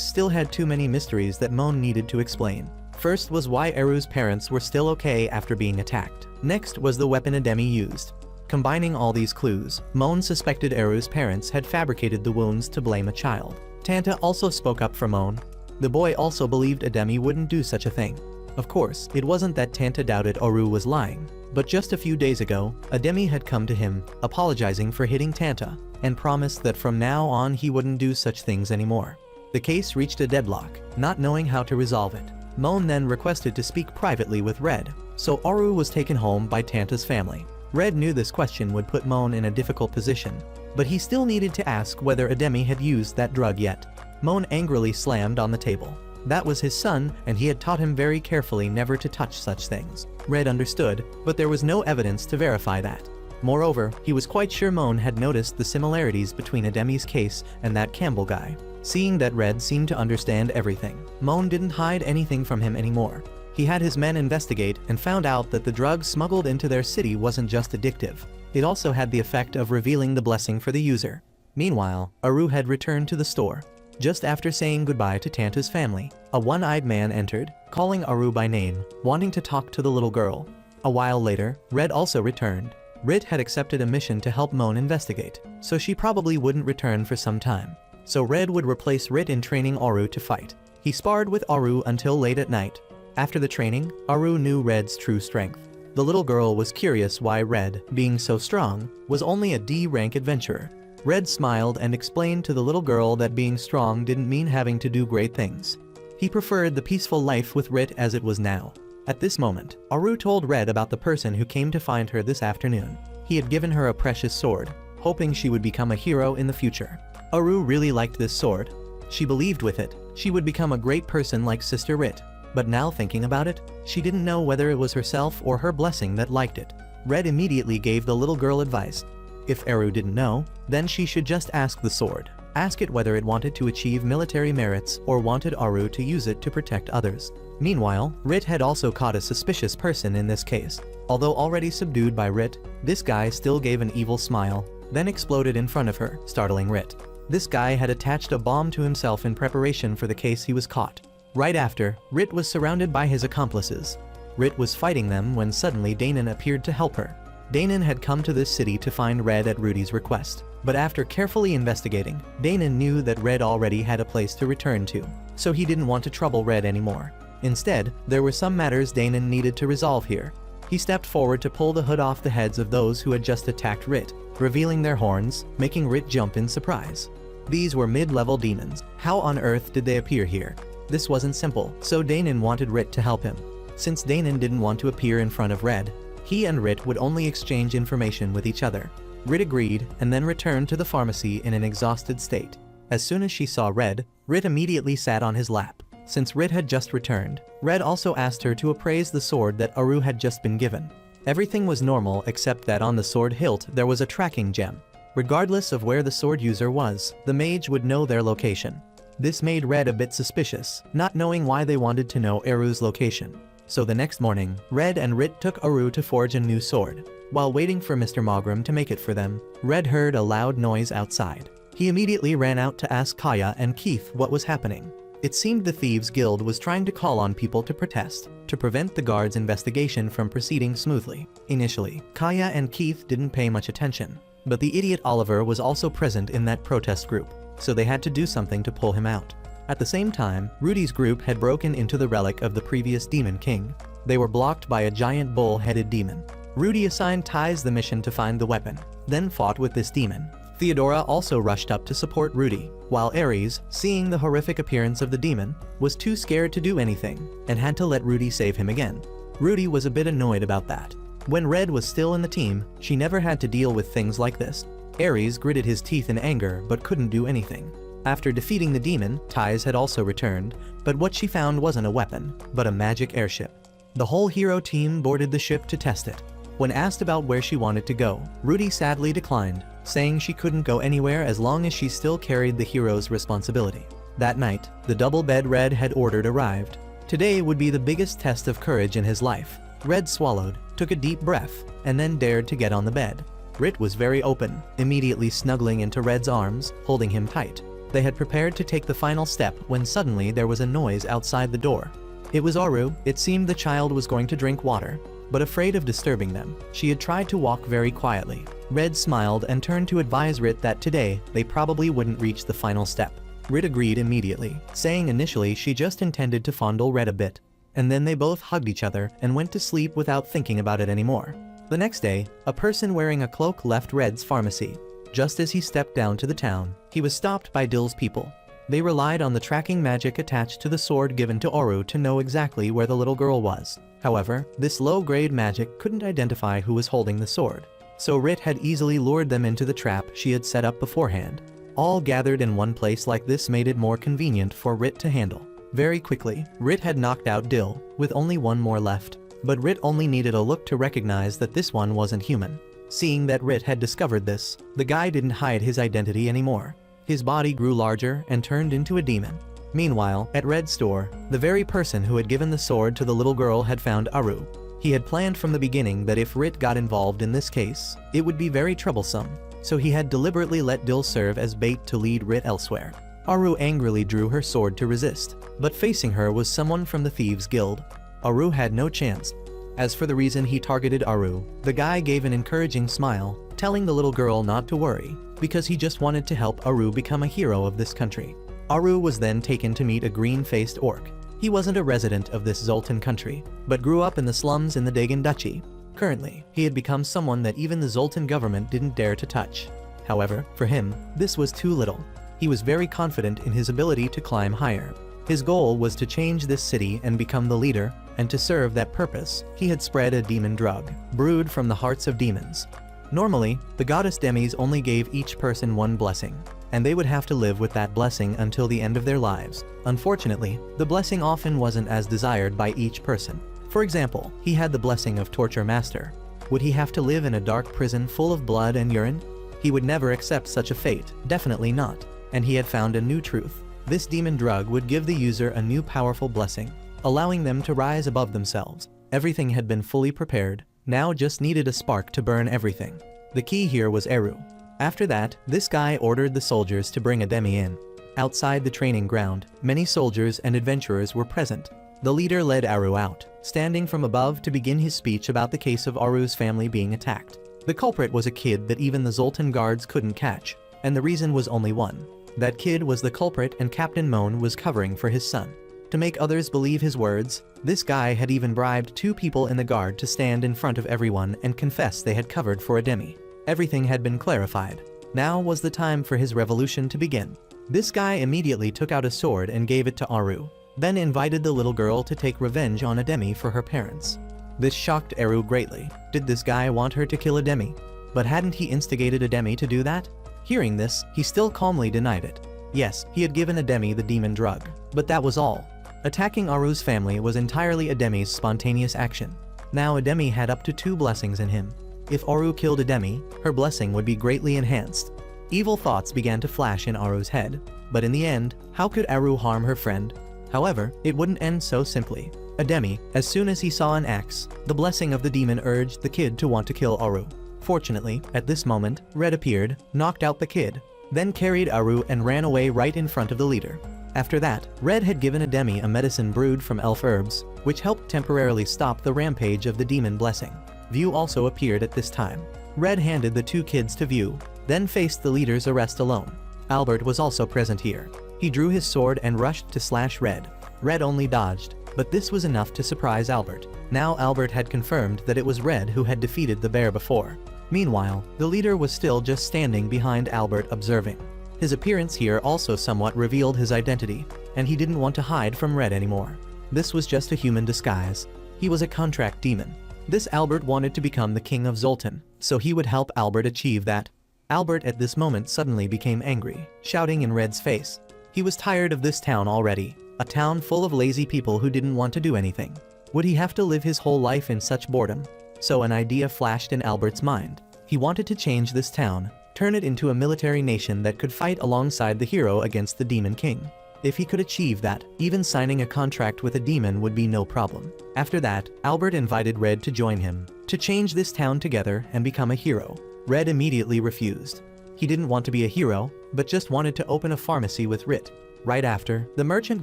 still had too many mysteries that Mon needed to explain. First was why Aru's parents were still okay after being attacked. Next was the weapon Ademi used. Combining all these clues, Mon suspected Aru's parents had fabricated the wounds to blame a child. Tanta also spoke up for Mon. The boy also believed Ademi wouldn't do such a thing. Of course, it wasn't that Tanta doubted Aru was lying, but just a few days ago, Ademi had come to him, apologizing for hitting Tanta, and promised that from now on he wouldn't do such things anymore. The case reached a deadlock, not knowing how to resolve it. Mon then requested to speak privately with Red, so Aru was taken home by Tanta's family. Red knew this question would put Mon in a difficult position, but he still needed to ask whether Ademi had used that drug yet. Mon angrily slammed on the table. That was his son, and he had taught him very carefully never to touch such things. Red understood, but there was no evidence to verify that. Moreover, he was quite sure Mon had noticed the similarities between Ademi's case and that Campbell guy. Seeing that Red seemed to understand everything, Mon didn't hide anything from him anymore. He had his men investigate and found out that the drug smuggled into their city wasn't just addictive. It also had the effect of revealing the blessing for the user. Meanwhile, Aru had returned to the store. Just after saying goodbye to Tanta's family, a one-eyed man entered, calling Aru by name, wanting to talk to the little girl. A while later, Red also returned. Rit had accepted a mission to help Mon investigate, so she probably wouldn't return for some time. So Red would replace Rit in training Aru to fight. He sparred with Aru until late at night. After the training, Aru knew Red's true strength. The little girl was curious why Red, being so strong, was only a D-rank adventurer. Red smiled and explained to the little girl that being strong didn't mean having to do great things. He preferred the peaceful life with Rit as it was now. At this moment, Aru told Red about the person who came to find her this afternoon. He had given her a precious sword, hoping she would become a hero in the future. Aru really liked this sword. She believed with it, she would become a great person like Sister Rit. But now thinking about it, she didn't know whether it was herself or her blessing that liked it. Red immediately gave the little girl advice. If Aru didn't know, then she should just ask the sword. Ask it whether it wanted to achieve military merits or wanted Aru to use it to protect others. Meanwhile, Rit had also caught a suspicious person in this case. Although already subdued by Rit, this guy still gave an evil smile, then exploded in front of her, startling Rit. This guy had attached a bomb to himself in preparation for the case he was caught. Right after, Rit was surrounded by his accomplices. Rit was fighting them when suddenly Danon appeared to help her. Danon had come to this city to find Red at Rudy's request, but after carefully investigating, Danon knew that Red already had a place to return to, so he didn't want to trouble Red anymore. Instead, there were some matters Danon needed to resolve here. He stepped forward to pull the hood off the heads of those who had just attacked Rit, revealing their horns, making Rit jump in surprise. These were mid-level demons. How on earth did they appear here? This wasn't simple, so Danon wanted Rit to help him. Since Danon didn't want to appear in front of Red, he and Rit would only exchange information with each other. Rit agreed and then returned to the pharmacy in an exhausted state. As soon as she saw Red, Rit immediately sat on his lap. Since Rit had just returned, Red also asked her to appraise the sword that Aru had just been given. Everything was normal except that on the sword hilt there was a tracking gem. Regardless of where the sword user was, the mage would know their location. This made Red a bit suspicious, not knowing why they wanted to know Aru's location. So the next morning, Red and Rit took Aru to forge a new sword. While waiting for Mr. Mogram to make it for them, Red heard a loud noise outside. He immediately ran out to ask Kaya and Keith what was happening. It seemed the Thieves Guild was trying to call on people to protest, to prevent the guards' investigation from proceeding smoothly. Initially, Kaya and Keith didn't pay much attention, but the idiot Oliver was also present in that protest group, so they had to do something to pull him out. At the same time, Rudy's group had broken into the relic of the previous Demon King. They were blocked by a giant bull-headed demon. Rudy assigned Ties the mission to find the weapon, then fought with this demon. Theodora also rushed up to support Rudy, while Ares, seeing the horrific appearance of the demon, was too scared to do anything, and had to let Rudy save him again. Rudy was a bit annoyed about that. When Red was still in the team, she never had to deal with things like this. Ares gritted his teeth in anger but couldn't do anything. After defeating the demon, Ties had also returned, but what she found wasn't a weapon, but a magic airship. The whole hero team boarded the ship to test it. When asked about where she wanted to go, Rudy sadly declined, saying she couldn't go anywhere as long as she still carried the hero's responsibility. That night, the double bed Red had ordered arrived. Today would be the biggest test of courage in his life. Red swallowed, took a deep breath, and then dared to get on the bed. Rit was very open, immediately snuggling into Red's arms, holding him tight. They had prepared to take the final step when suddenly there was a noise outside the door. It was Aru. It seemed the child was going to drink water, but afraid of disturbing them, she had tried to walk very quietly. Red smiled and turned to advise Rit that today, they probably wouldn't reach the final step. Rit agreed immediately, saying initially she just intended to fondle Red a bit. And then they both hugged each other and went to sleep without thinking about it anymore. The next day, a person wearing a cloak left Red's pharmacy. Just as he stepped down to the town, he was stopped by Dill's people. They relied on the tracking magic attached to the sword given to Aru to know exactly where the little girl was. However, this low-grade magic couldn't identify who was holding the sword. So Rit had easily lured them into the trap she had set up beforehand. All gathered in one place like this made it more convenient for Rit to handle. Very quickly, Rit had knocked out Dill, with only one more left. But Rit only needed a look to recognize that this one wasn't human. Seeing that Rit had discovered this, the guy didn't hide his identity anymore. His body grew larger and turned into a demon. Meanwhile, at Red's store, the very person who had given the sword to the little girl had found Aru. He had planned from the beginning that if Rit got involved in this case, it would be very troublesome. So he had deliberately let Dill serve as bait to lead Rit elsewhere. Aru angrily drew her sword to resist, but facing her was someone from the Thieves' Guild. Aru had no chance. As for the reason he targeted Aru, the guy gave an encouraging smile, telling the little girl not to worry, because he just wanted to help Aru become a hero of this country. Aru was then taken to meet a green-faced orc. He wasn't a resident of this Zoltan country, but grew up in the slums in the Dagon Duchy. Currently, he had become someone that even the Zoltan government didn't dare to touch. However, for him, this was too little. He was very confident in his ability to climb higher. His goal was to change this city and become the leader, and to serve that purpose, he had spread a demon drug, brewed from the hearts of demons. Normally, the goddess Demis only gave each person one blessing, and they would have to live with that blessing until the end of their lives. Unfortunately, the blessing often wasn't as desired by each person. For example, he had the blessing of Torture Master. Would he have to live in a dark prison full of blood and urine? He would never accept such a fate, definitely not. And he had found a new truth. This demon drug would give the user a new powerful blessing, allowing them to rise above themselves. Everything had been fully prepared, now just needed a spark to burn everything. The key here was Eru. After that, this guy ordered the soldiers to bring a demi in. Outside the training ground, many soldiers and adventurers were present. The leader led Aru out, standing from above to begin his speech about the case of Aru's family being attacked. The culprit was a kid that even the Zoltan guards couldn't catch, and the reason was only one. That kid was the culprit and Captain Moan was covering for his son. To make others believe his words, this guy had even bribed 2 people in the guard to stand in front of everyone and confess they had covered for a demi. Everything had been clarified. Now was the time for his revolution to begin. This guy immediately took out a sword and gave it to Aru, then invited the little girl to take revenge on a demi for her parents. This shocked Aru greatly. Did this guy want her to kill a demi? But hadn't he instigated a demi to do that? Hearing this, he still calmly denied it. Yes, he had given a demi the demon drug, but that was all. Attacking Aru's family was entirely a demi's spontaneous action. Now a demi had up to 2 blessings in him. If Aru killed a demi, her blessing would be greatly enhanced. Evil thoughts began to flash in Aru's head, but in the end, how could Aru harm her friend? However, it wouldn't end so simply. A demi, as soon as he saw an axe, the blessing of the demon urged the kid to want to kill Aru. Fortunately, at this moment, Red appeared, knocked out the kid, then carried Aru and ran away right in front of the leader. After that, Red had given a demi a medicine brewed from elf herbs, which helped temporarily stop the rampage of the demon blessing. View also appeared at this time. Red handed the 2 kids to View, then faced the leader's arrest alone. Albert was also present here. He drew his sword and rushed to slash Red. Red only dodged, but this was enough to surprise Albert. Now Albert had confirmed that it was Red who had defeated the bear before. Meanwhile, the leader was still just standing behind Albert observing. His appearance here also somewhat revealed his identity, and he didn't want to hide from Red anymore. This was just a human disguise. He was a contract demon. This Albert wanted to become the king of Zoltan, so he would help Albert achieve that. Albert at this moment suddenly became angry, shouting in Red's face. He was tired of this town already, a town full of lazy people who didn't want to do anything. Would he have to live his whole life in such boredom? So an idea flashed in Albert's mind. He wanted to change this town, turn it into a military nation that could fight alongside the hero against the Demon King. If he could achieve that, even signing a contract with a demon would be no problem. After that, Albert invited Red to join him, to change this town together and become a hero. Red immediately refused. He didn't want to be a hero, but just wanted to open a pharmacy with Rit. Right after, the merchant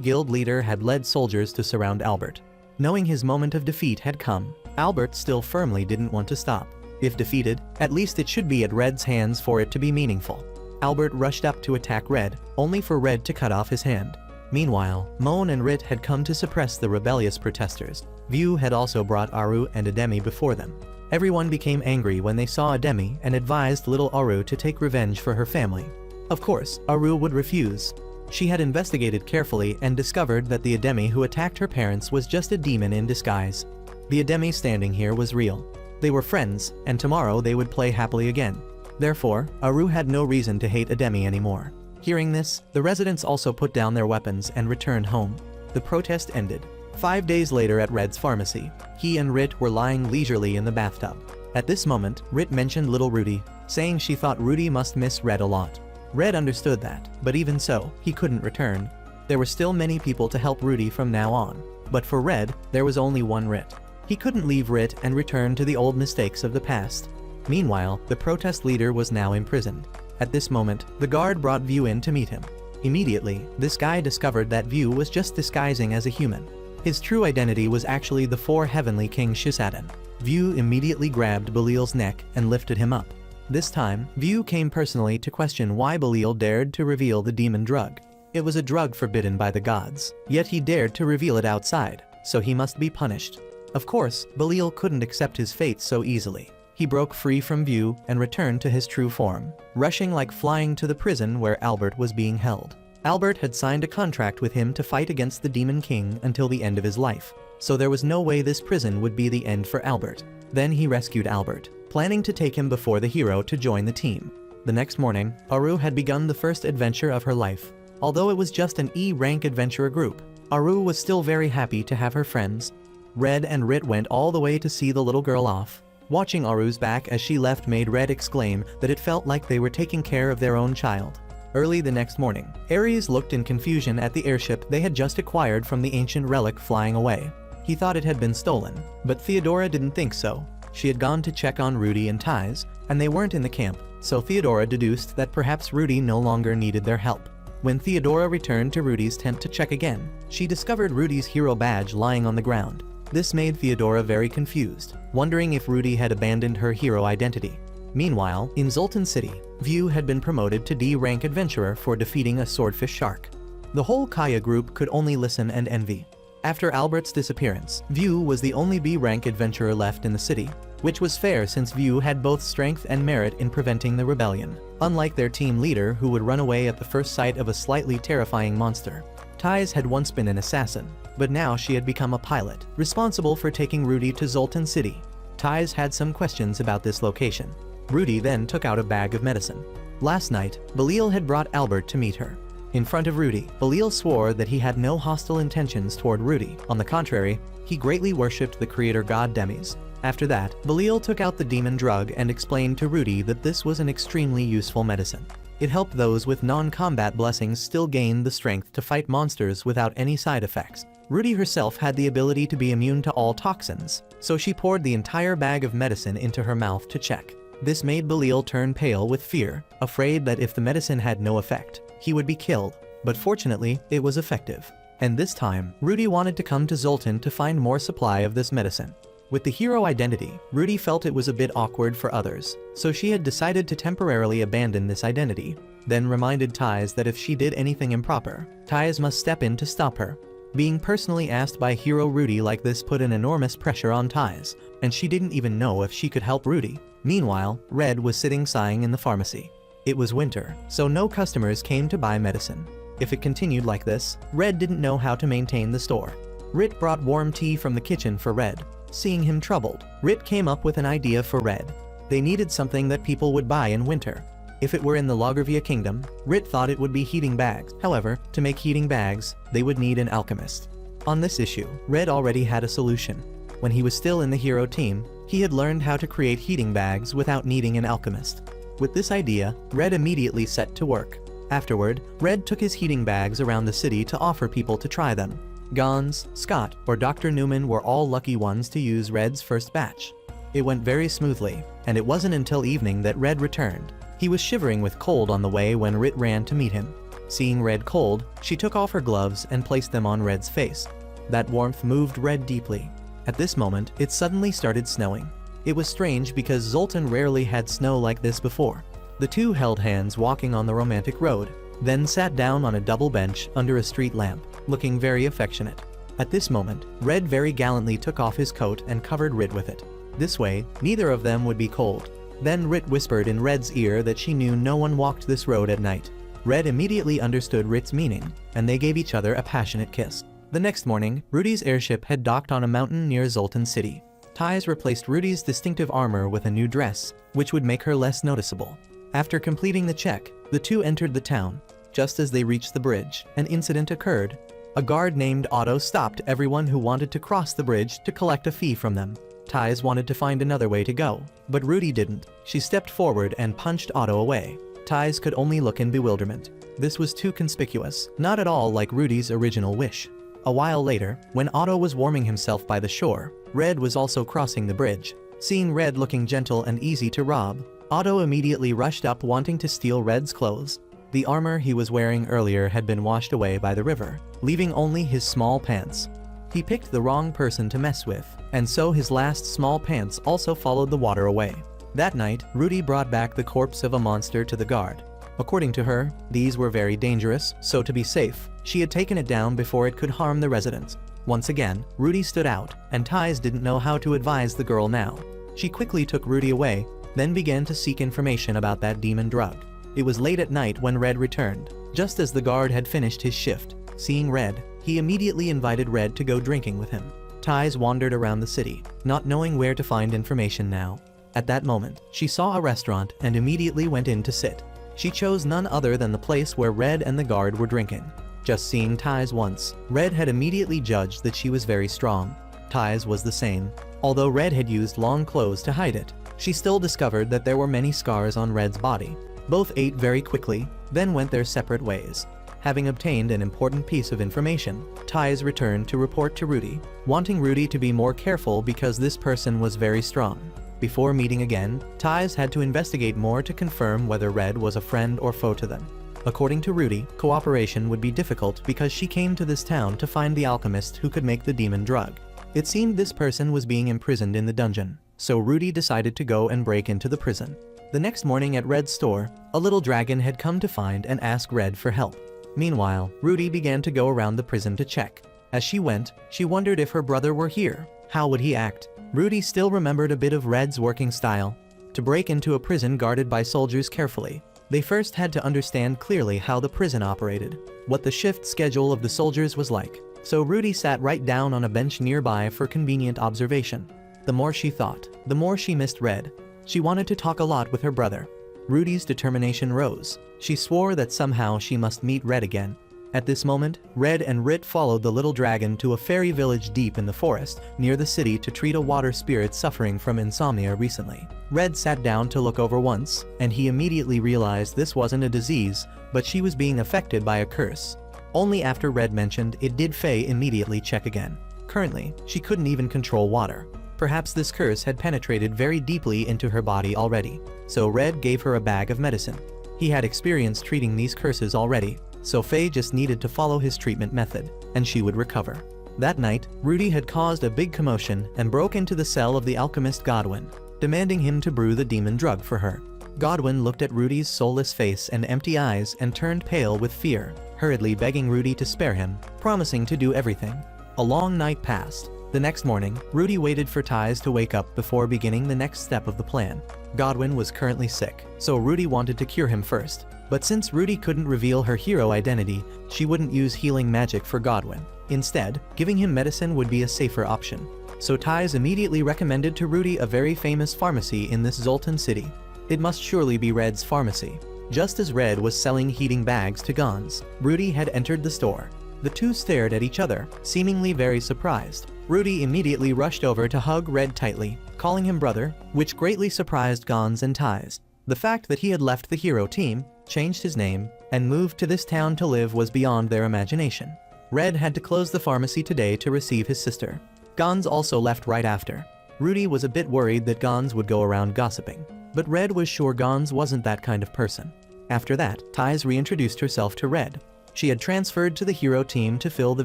guild leader had led soldiers to surround Albert. Knowing his moment of defeat had come, Albert still firmly didn't want to stop. If defeated, at least it should be at Red's hands for it to be meaningful. Albert rushed up to attack Red, only for Red to cut off his hand. Meanwhile, Moan and Rit had come to suppress the rebellious protesters. View had also brought Aru and Ademi before them. Everyone became angry when they saw Ademi and advised little Aru to take revenge for her family. Of course, Aru would refuse. She had investigated carefully and discovered that the Ademi who attacked her parents was just a demon in disguise. The Ademi standing here was real. They were friends, and tomorrow they would play happily again. Therefore, Aru had no reason to hate Ademi anymore. Hearing this, the residents also put down their weapons and returned home. The protest ended. 5 days later at Red's pharmacy, he and Rit were lying leisurely in the bathtub. At this moment, Rit mentioned little Rudy, saying she thought Rudy must miss Red a lot. Red understood that, but even so, he couldn't return. There were still many people to help Rudy from now on. But for Red, there was only one Rit. He couldn't leave Rit and return to the old mistakes of the past. Meanwhile, the protest leader was now imprisoned. At this moment, the guard brought View in to meet him. Immediately, this guy discovered that View was just disguising as a human. His true identity was actually the 4 heavenly King Shisaden. View immediately grabbed Belial's neck and lifted him up. This time, View came personally to question why Belial dared to reveal the demon drug. It was a drug forbidden by the gods, yet he dared to reveal it outside, so he must be punished. Of course, Belial couldn't accept his fate so easily. He broke free from View and returned to his true form, rushing like flying to the prison where Albert was being held. Albert had signed a contract with him to fight against the Demon King until the end of his life, so there was no way this prison would be the end for Albert. Then he rescued Albert, planning to take him before the hero to join the team. The next morning, Aru had begun the first adventure of her life. Although it was just an E-rank adventurer group, Aru was still very happy to have her friends. Red and Rit went all the way to see the little girl off. Watching Aru's back as she left made Red exclaim that it felt like they were taking care of their own child. Early the next morning, Ares looked in confusion at the airship they had just acquired from the ancient relic flying away. He thought it had been stolen, but Theodora didn't think so. She had gone to check on Rudy and Ties, and they weren't in the camp, so Theodora deduced that perhaps Rudy no longer needed their help. When Theodora returned to Rudy's tent to check again, she discovered Rudy's hero badge lying on the ground. This made Theodora very confused, wondering if Rudy had abandoned her hero identity. Meanwhile, in Zoltan City, View had been promoted to D-rank adventurer for defeating a swordfish shark. The whole Kaya group could only listen and envy. After Albert's disappearance, View was the only B-rank adventurer left in the city, which was fair since View had both strength and merit in preventing the rebellion, unlike their team leader who would run away at the first sight of a slightly terrifying monster. Ties had once been an assassin, but now she had become a pilot, responsible for taking Rudy to Zoltan City. Ties had some questions about this location. Rudy then took out a bag of medicine. Last night, Belial had brought Albert to meet her. In front of Rudy, Belial swore that he had no hostile intentions toward Rudy. On the contrary, he greatly worshipped the creator god Demis. After that, Belial took out the demon drug and explained to Rudy that this was an extremely useful medicine. It helped those with non-combat blessings still gain the strength to fight monsters without any side effects. Rudy herself had the ability to be immune to all toxins, so she poured the entire bag of medicine into her mouth to check. This made Belial turn pale with fear, afraid that if the medicine had no effect, he would be killed. But fortunately, it was effective. And this time, Rudy wanted to come to Zoltan to find more supply of this medicine. With the hero identity, Rudy felt it was a bit awkward for others, so she had decided to temporarily abandon this identity, then reminded Ties that if she did anything improper, Ties must step in to stop her. Being personally asked by hero Rudy like this put an enormous pressure on Ties, and she didn't even know if she could help Rudy. Meanwhile, Red was sitting sighing in the pharmacy. It was winter, so no customers came to buy medicine. If it continued like this, Red didn't know how to maintain the store. Rit brought warm tea from the kitchen for Red. Seeing him troubled, Rit came up with an idea for Red. They needed something that people would buy in winter. If it were in the Loggervia kingdom, Rit thought it would be heating bags. However, to make heating bags, they would need an alchemist. On this issue, Red already had a solution. When he was still in the hero team, He had learned how to create heating bags without needing an alchemist. With this idea, Red immediately set to work. Afterward, Red took his heating bags around the city to offer people to try them. Gons, Scott, or Dr. Newman were all lucky ones to use Red's first batch. It went very smoothly, and it wasn't until evening that Red returned. He was shivering with cold on the way when Rit ran to meet him. Seeing Red cold, she took off her gloves and placed them on Red's face. That warmth moved Red deeply. At this moment, it suddenly started snowing. It was strange because Zoltan rarely had snow like this before. The two held hands walking on the romantic road, then sat down on a double bench under a street lamp, looking very affectionate. At this moment, Red very gallantly took off his coat and covered Rit with it. This way, neither of them would be cold. Then Rit whispered in Red's ear that she knew no one walked this road at night. Red immediately understood Rit's meaning, and they gave each other a passionate kiss. The next morning, Rudy's airship had docked on a mountain near Zoltan City. Ties replaced Rudy's distinctive armor with a new dress, which would make her less noticeable. After completing the check, the two entered the town. Just as they reached the bridge, an incident occurred. A guard named Otto stopped everyone who wanted to cross the bridge to collect a fee from them. Ties wanted to find another way to go, but Rudy didn't. She stepped forward and punched Otto away. Ties could only look in bewilderment. This was too conspicuous, not at all like Rudy's original wish. A while later, when Otto was warming himself by the shore, Red was also crossing the bridge. Seeing Red looking gentle and easy to rob, Otto immediately rushed up wanting to steal Red's clothes. The armor he was wearing earlier had been washed away by the river, leaving only his small pants. He picked the wrong person to mess with, and so his last small pants also followed the water away. That night, Rudy brought back the corpse of a monster to the guard. According to her, these were very dangerous, so to be safe, she had taken it down before it could harm the residents. Once again, Rudy stood out, and Ties didn't know how to advise the girl now. She quickly took Rudy away, then began to seek information about that demon drug. It was late at night when Red returned, just as the guard had finished his shift. Seeing Red, he immediately invited Red to go drinking with him. Ties wandered around the city, not knowing where to find information now. At that moment, she saw a restaurant and immediately went in to sit. She chose none other than the place where Red and the guard were drinking. Just seeing Ties once, Red had immediately judged that she was very strong. Ties was the same. Although Red had used long clothes to hide it, she still discovered that there were many scars on Red's body. Both ate very quickly, then went their separate ways. Having obtained an important piece of information, Ties returned to report to Rudy, wanting Rudy to be more careful because this person was very strong. Before meeting again, Ties had to investigate more to confirm whether Red was a friend or foe to them. According to Rudy, cooperation would be difficult because she came to this town to find the alchemist who could make the demon drug. It seemed this person was being imprisoned in the dungeon, so Rudy decided to go and break into the prison. The next morning at Red's store, a little dragon had come to find and ask Red for help. Meanwhile, Rudy began to go around the prison to check. As she went, she wondered if her brother were here. How would he act? Rudy still remembered a bit of Red's working style. To break into a prison guarded by soldiers carefully, they first had to understand clearly how the prison operated, what the shift schedule of the soldiers was like. So Rudy sat right down on a bench nearby for convenient observation. The more she thought, the more she missed Red. She wanted to talk a lot with her brother. Rudy's determination rose. She swore that somehow she must meet Red again. At this moment, Red and Rit followed the little dragon to a fairy village deep in the forest, near the city to treat a water spirit suffering from insomnia recently. Red sat down to look over once, and he immediately realized this wasn't a disease, but she was being affected by a curse. Only after Red mentioned it did Faye immediately check again. Currently, she couldn't even control water. Perhaps this curse had penetrated very deeply into her body already. So Red gave her a bag of medicine. He had experience treating these curses already, so Faye just needed to follow his treatment method, and she would recover. That night, Rudy had caused a big commotion and broke into the cell of the alchemist Godwin, demanding him to brew the demon drug for her. Godwin looked at Rudy's soulless face and empty eyes and turned pale with fear, hurriedly begging Rudy to spare him, promising to do everything. A long night passed. The next morning, Rudy waited for Ties to wake up before beginning the next step of the plan. Godwin was currently sick, so Rudy wanted to cure him first. But since Rudy couldn't reveal her hero identity, she wouldn't use healing magic for Godwin. Instead, giving him medicine would be a safer option. So Ties immediately recommended to Rudy a very famous pharmacy in this Zoltan city. It must surely be Red's pharmacy. Just as Red was selling heating bags to Gons, Rudy had entered the store. The two stared at each other, seemingly very surprised. Rudy immediately rushed over to hug Red tightly, calling him brother, which greatly surprised Gonz and Ties. The fact that he had left the hero team, changed his name, and moved to this town to live was beyond their imagination. Red had to close the pharmacy today to receive his sister. Gonz also left right after. Rudy was a bit worried that Gonz would go around gossiping, but Red was sure Gonz wasn't that kind of person. After that, Ties reintroduced herself to Red. She had transferred to the hero team to fill the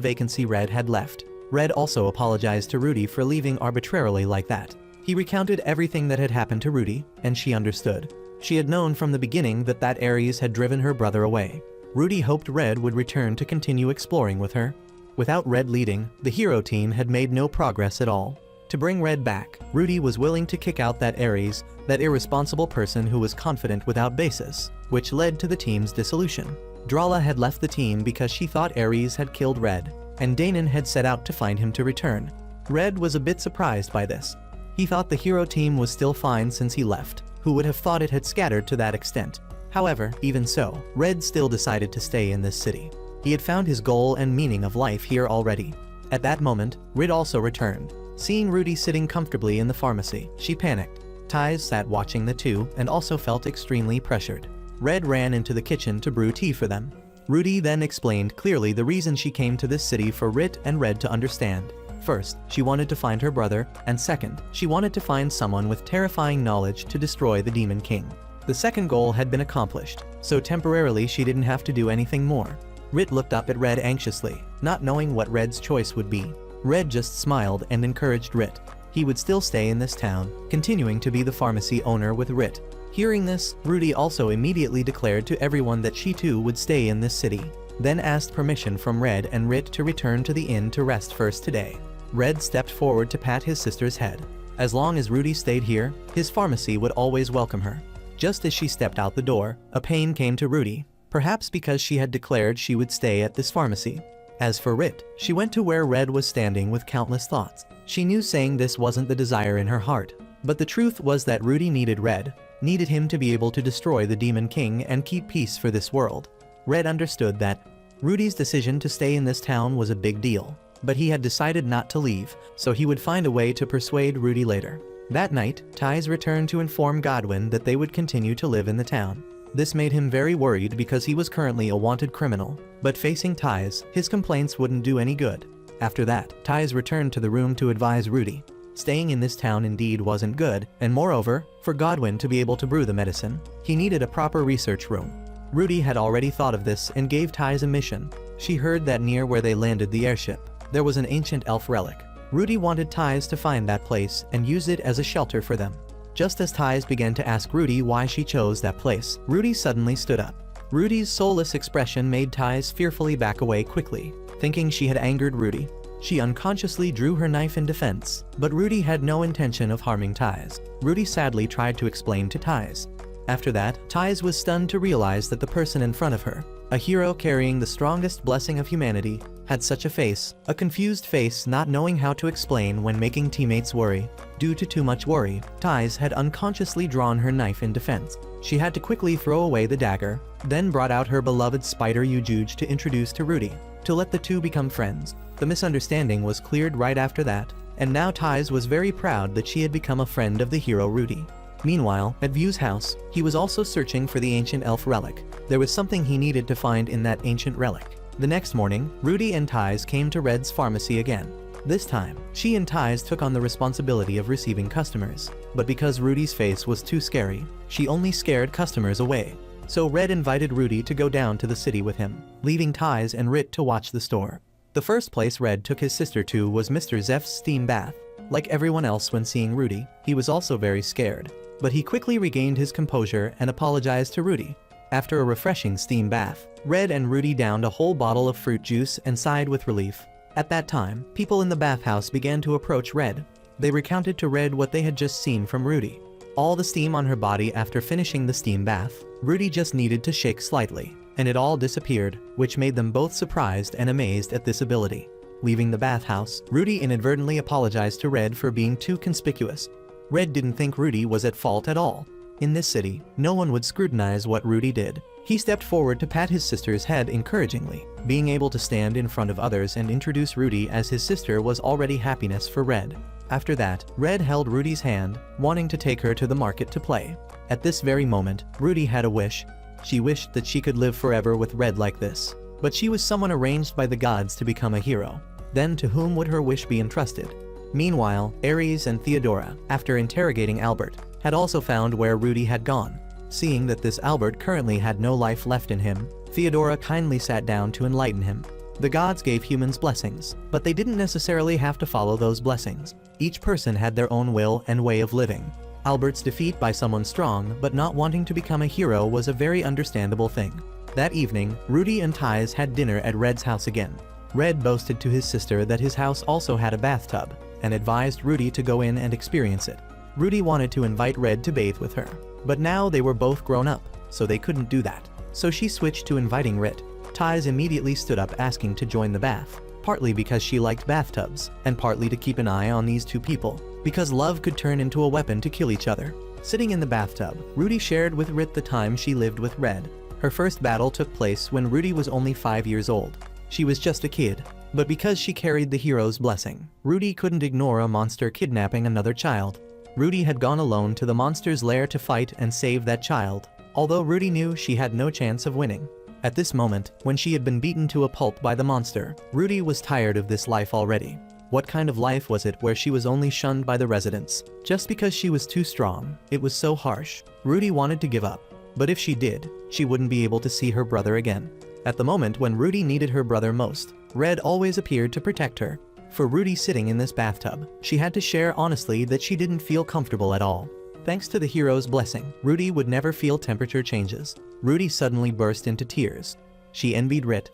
vacancy Red had left. Red also apologized to Rudy for leaving arbitrarily like that. He recounted everything that had happened to Rudy, and she understood. She had known from the beginning that Ares had driven her brother away. Rudy hoped Red would return to continue exploring with her. Without Red leading, the hero team had made no progress at all. To bring Red back, Rudy was willing to kick out that Ares, that irresponsible person who was confident without basis, which led to the team's dissolution. Drala had left the team because she thought Ares had killed Red, and Danon had set out to find him to return. Red was a bit surprised by this. He thought the hero team was still fine since he left. Who would have thought it had scattered to that extent? However, even so, Red still decided to stay in this city. He had found his goal and meaning of life here already. At that moment, Red also returned. Seeing Rudy sitting comfortably in the pharmacy, she panicked. Ties sat watching the two and also felt extremely pressured. Red ran into the kitchen to brew tea for them. Rudy then explained clearly the reason she came to this city for Rit and Red to understand. First, she wanted to find her brother, and second, she wanted to find someone with terrifying knowledge to destroy the Demon King. The second goal had been accomplished, so temporarily she didn't have to do anything more. Rit looked up at Red anxiously, not knowing what Red's choice would be. Red just smiled and encouraged Rit. He would still stay in this town, continuing to be the pharmacy owner with Rit. Hearing this, Rudy also immediately declared to everyone that she too would stay in this city, then asked permission from Red and Rit to return to the inn to rest first today. Red stepped forward to pat his sister's head. As long as Rudy stayed here, his pharmacy would always welcome her. Just as she stepped out the door, a pain came to Rudy, perhaps because she had declared she would stay at this pharmacy. As for Rit, she went to where Red was standing with countless thoughts. She knew saying this wasn't the desire in her heart, but the truth was that Rudy needed Red, needed him to be able to destroy the Demon King and keep peace for this world. Red understood that Rudy's decision to stay in this town was a big deal, but he had decided not to leave, so he would find a way to persuade Rudy later. That night, Ties returned to inform Godwin that they would continue to live in the town. This made him very worried because he was currently a wanted criminal, but facing Ties, his complaints wouldn't do any good. After that, Ties returned to the room to advise Rudy. Staying in this town indeed wasn't good, and moreover, for Godwin to be able to brew the medicine, he needed a proper research room. Rudy had already thought of this and gave Ties a mission. She heard that near where they landed the airship, there was an ancient elf relic. Rudy wanted Ties to find that place and use it as a shelter for them. Just as Ties began to ask Rudy why she chose that place, Rudy suddenly stood up. Rudy's soulless expression made Ties fearfully back away quickly, thinking she had angered Rudy. She unconsciously drew her knife in defense, but Rudy had no intention of harming Ties. Rudy sadly tried to explain to Ties. After that, Ties was stunned to realize that the person in front of her, a hero carrying the strongest blessing of humanity, had such a face, a confused face not knowing how to explain when making teammates worry. Due to too much worry, Ties had unconsciously drawn her knife in defense. She had to quickly throw away the dagger, then brought out her beloved spider Yujuj to introduce to Rudy, to let the two become friends. The misunderstanding was cleared right after that, and now Ties was very proud that she had become a friend of the hero Rudy. Meanwhile, at View's house, he was also searching for the ancient elf relic. There was something he needed to find in that ancient relic. The next morning, Rudy and Ties came to Red's pharmacy again. This time, she and Ties took on the responsibility of receiving customers, but because Rudy's face was too scary, she only scared customers away. So Red invited Rudy to go down to the city with him, leaving Ties and Rit to watch the store. The first place Red took his sister to was Mr. Zeph's steam bath. Like everyone else when seeing Rudy, he was also very scared, but he quickly regained his composure and apologized to Rudy. After a refreshing steam bath, Red and Rudy downed a whole bottle of fruit juice and sighed with relief. At that time, people in the bathhouse began to approach Red. They recounted to Red what they had just seen from Rudy. All the steam on her body after finishing the steam bath, Rudy just needed to shake slightly, and it all disappeared, which made them both surprised and amazed at this ability. Leaving the bathhouse, Rudy inadvertently apologized to Red for being too conspicuous. Red didn't think Rudy was at fault at all. In this city, no one would scrutinize what Rudy did. He stepped forward to pat his sister's head encouragingly. Being able to stand in front of others and introduce Rudy as his sister was already happiness for Red. After that, Red held Rudy's hand, wanting to take her to the market to play. At this very moment, Rudy had a wish. She wished that she could live forever with Red like this. But she was someone arranged by the gods to become a hero. Then to whom would her wish be entrusted? Meanwhile, Ares and Theodora, after interrogating Albert, had also found where Rudy had gone. Seeing that this Albert currently had no life left in him, Theodora kindly sat down to enlighten him. The gods gave humans blessings, but they didn't necessarily have to follow those blessings. Each person had their own will and way of living. Albert's defeat by someone strong but not wanting to become a hero was a very understandable thing. That evening, Rudy and Ties had dinner at Red's house again. Red boasted to his sister that his house also had a bathtub, and advised Rudy to go in and experience it. Rudy wanted to invite Red to bathe with her, but now they were both grown up, so they couldn't do that. So she switched to inviting Red. Ties immediately stood up asking to join the bath, partly because she liked bathtubs, and partly to keep an eye on these two people, because love could turn into a weapon to kill each other. Sitting in the bathtub, Rudy shared with Rit the time she lived with Red. Her first battle took place when Rudy was only 5 years old. She was just a kid, but because she carried the hero's blessing, Rudy couldn't ignore a monster kidnapping another child. Rudy had gone alone to the monster's lair to fight and save that child, although Rudy knew she had no chance of winning. At this moment, when she had been beaten to a pulp by the monster, Rudy was tired of this life already. What kind of life was it where she was only shunned by the residents, just because she was too strong? It was so harsh. Rudy wanted to give up, but if she did, she wouldn't be able to see her brother again. At the moment when Rudy needed her brother most, Red always appeared to protect her. For Rudy sitting in this bathtub, she had to share honestly that she didn't feel comfortable at all. Thanks to the hero's blessing, Rudy would never feel temperature changes. Rudy suddenly burst into tears. She envied Rit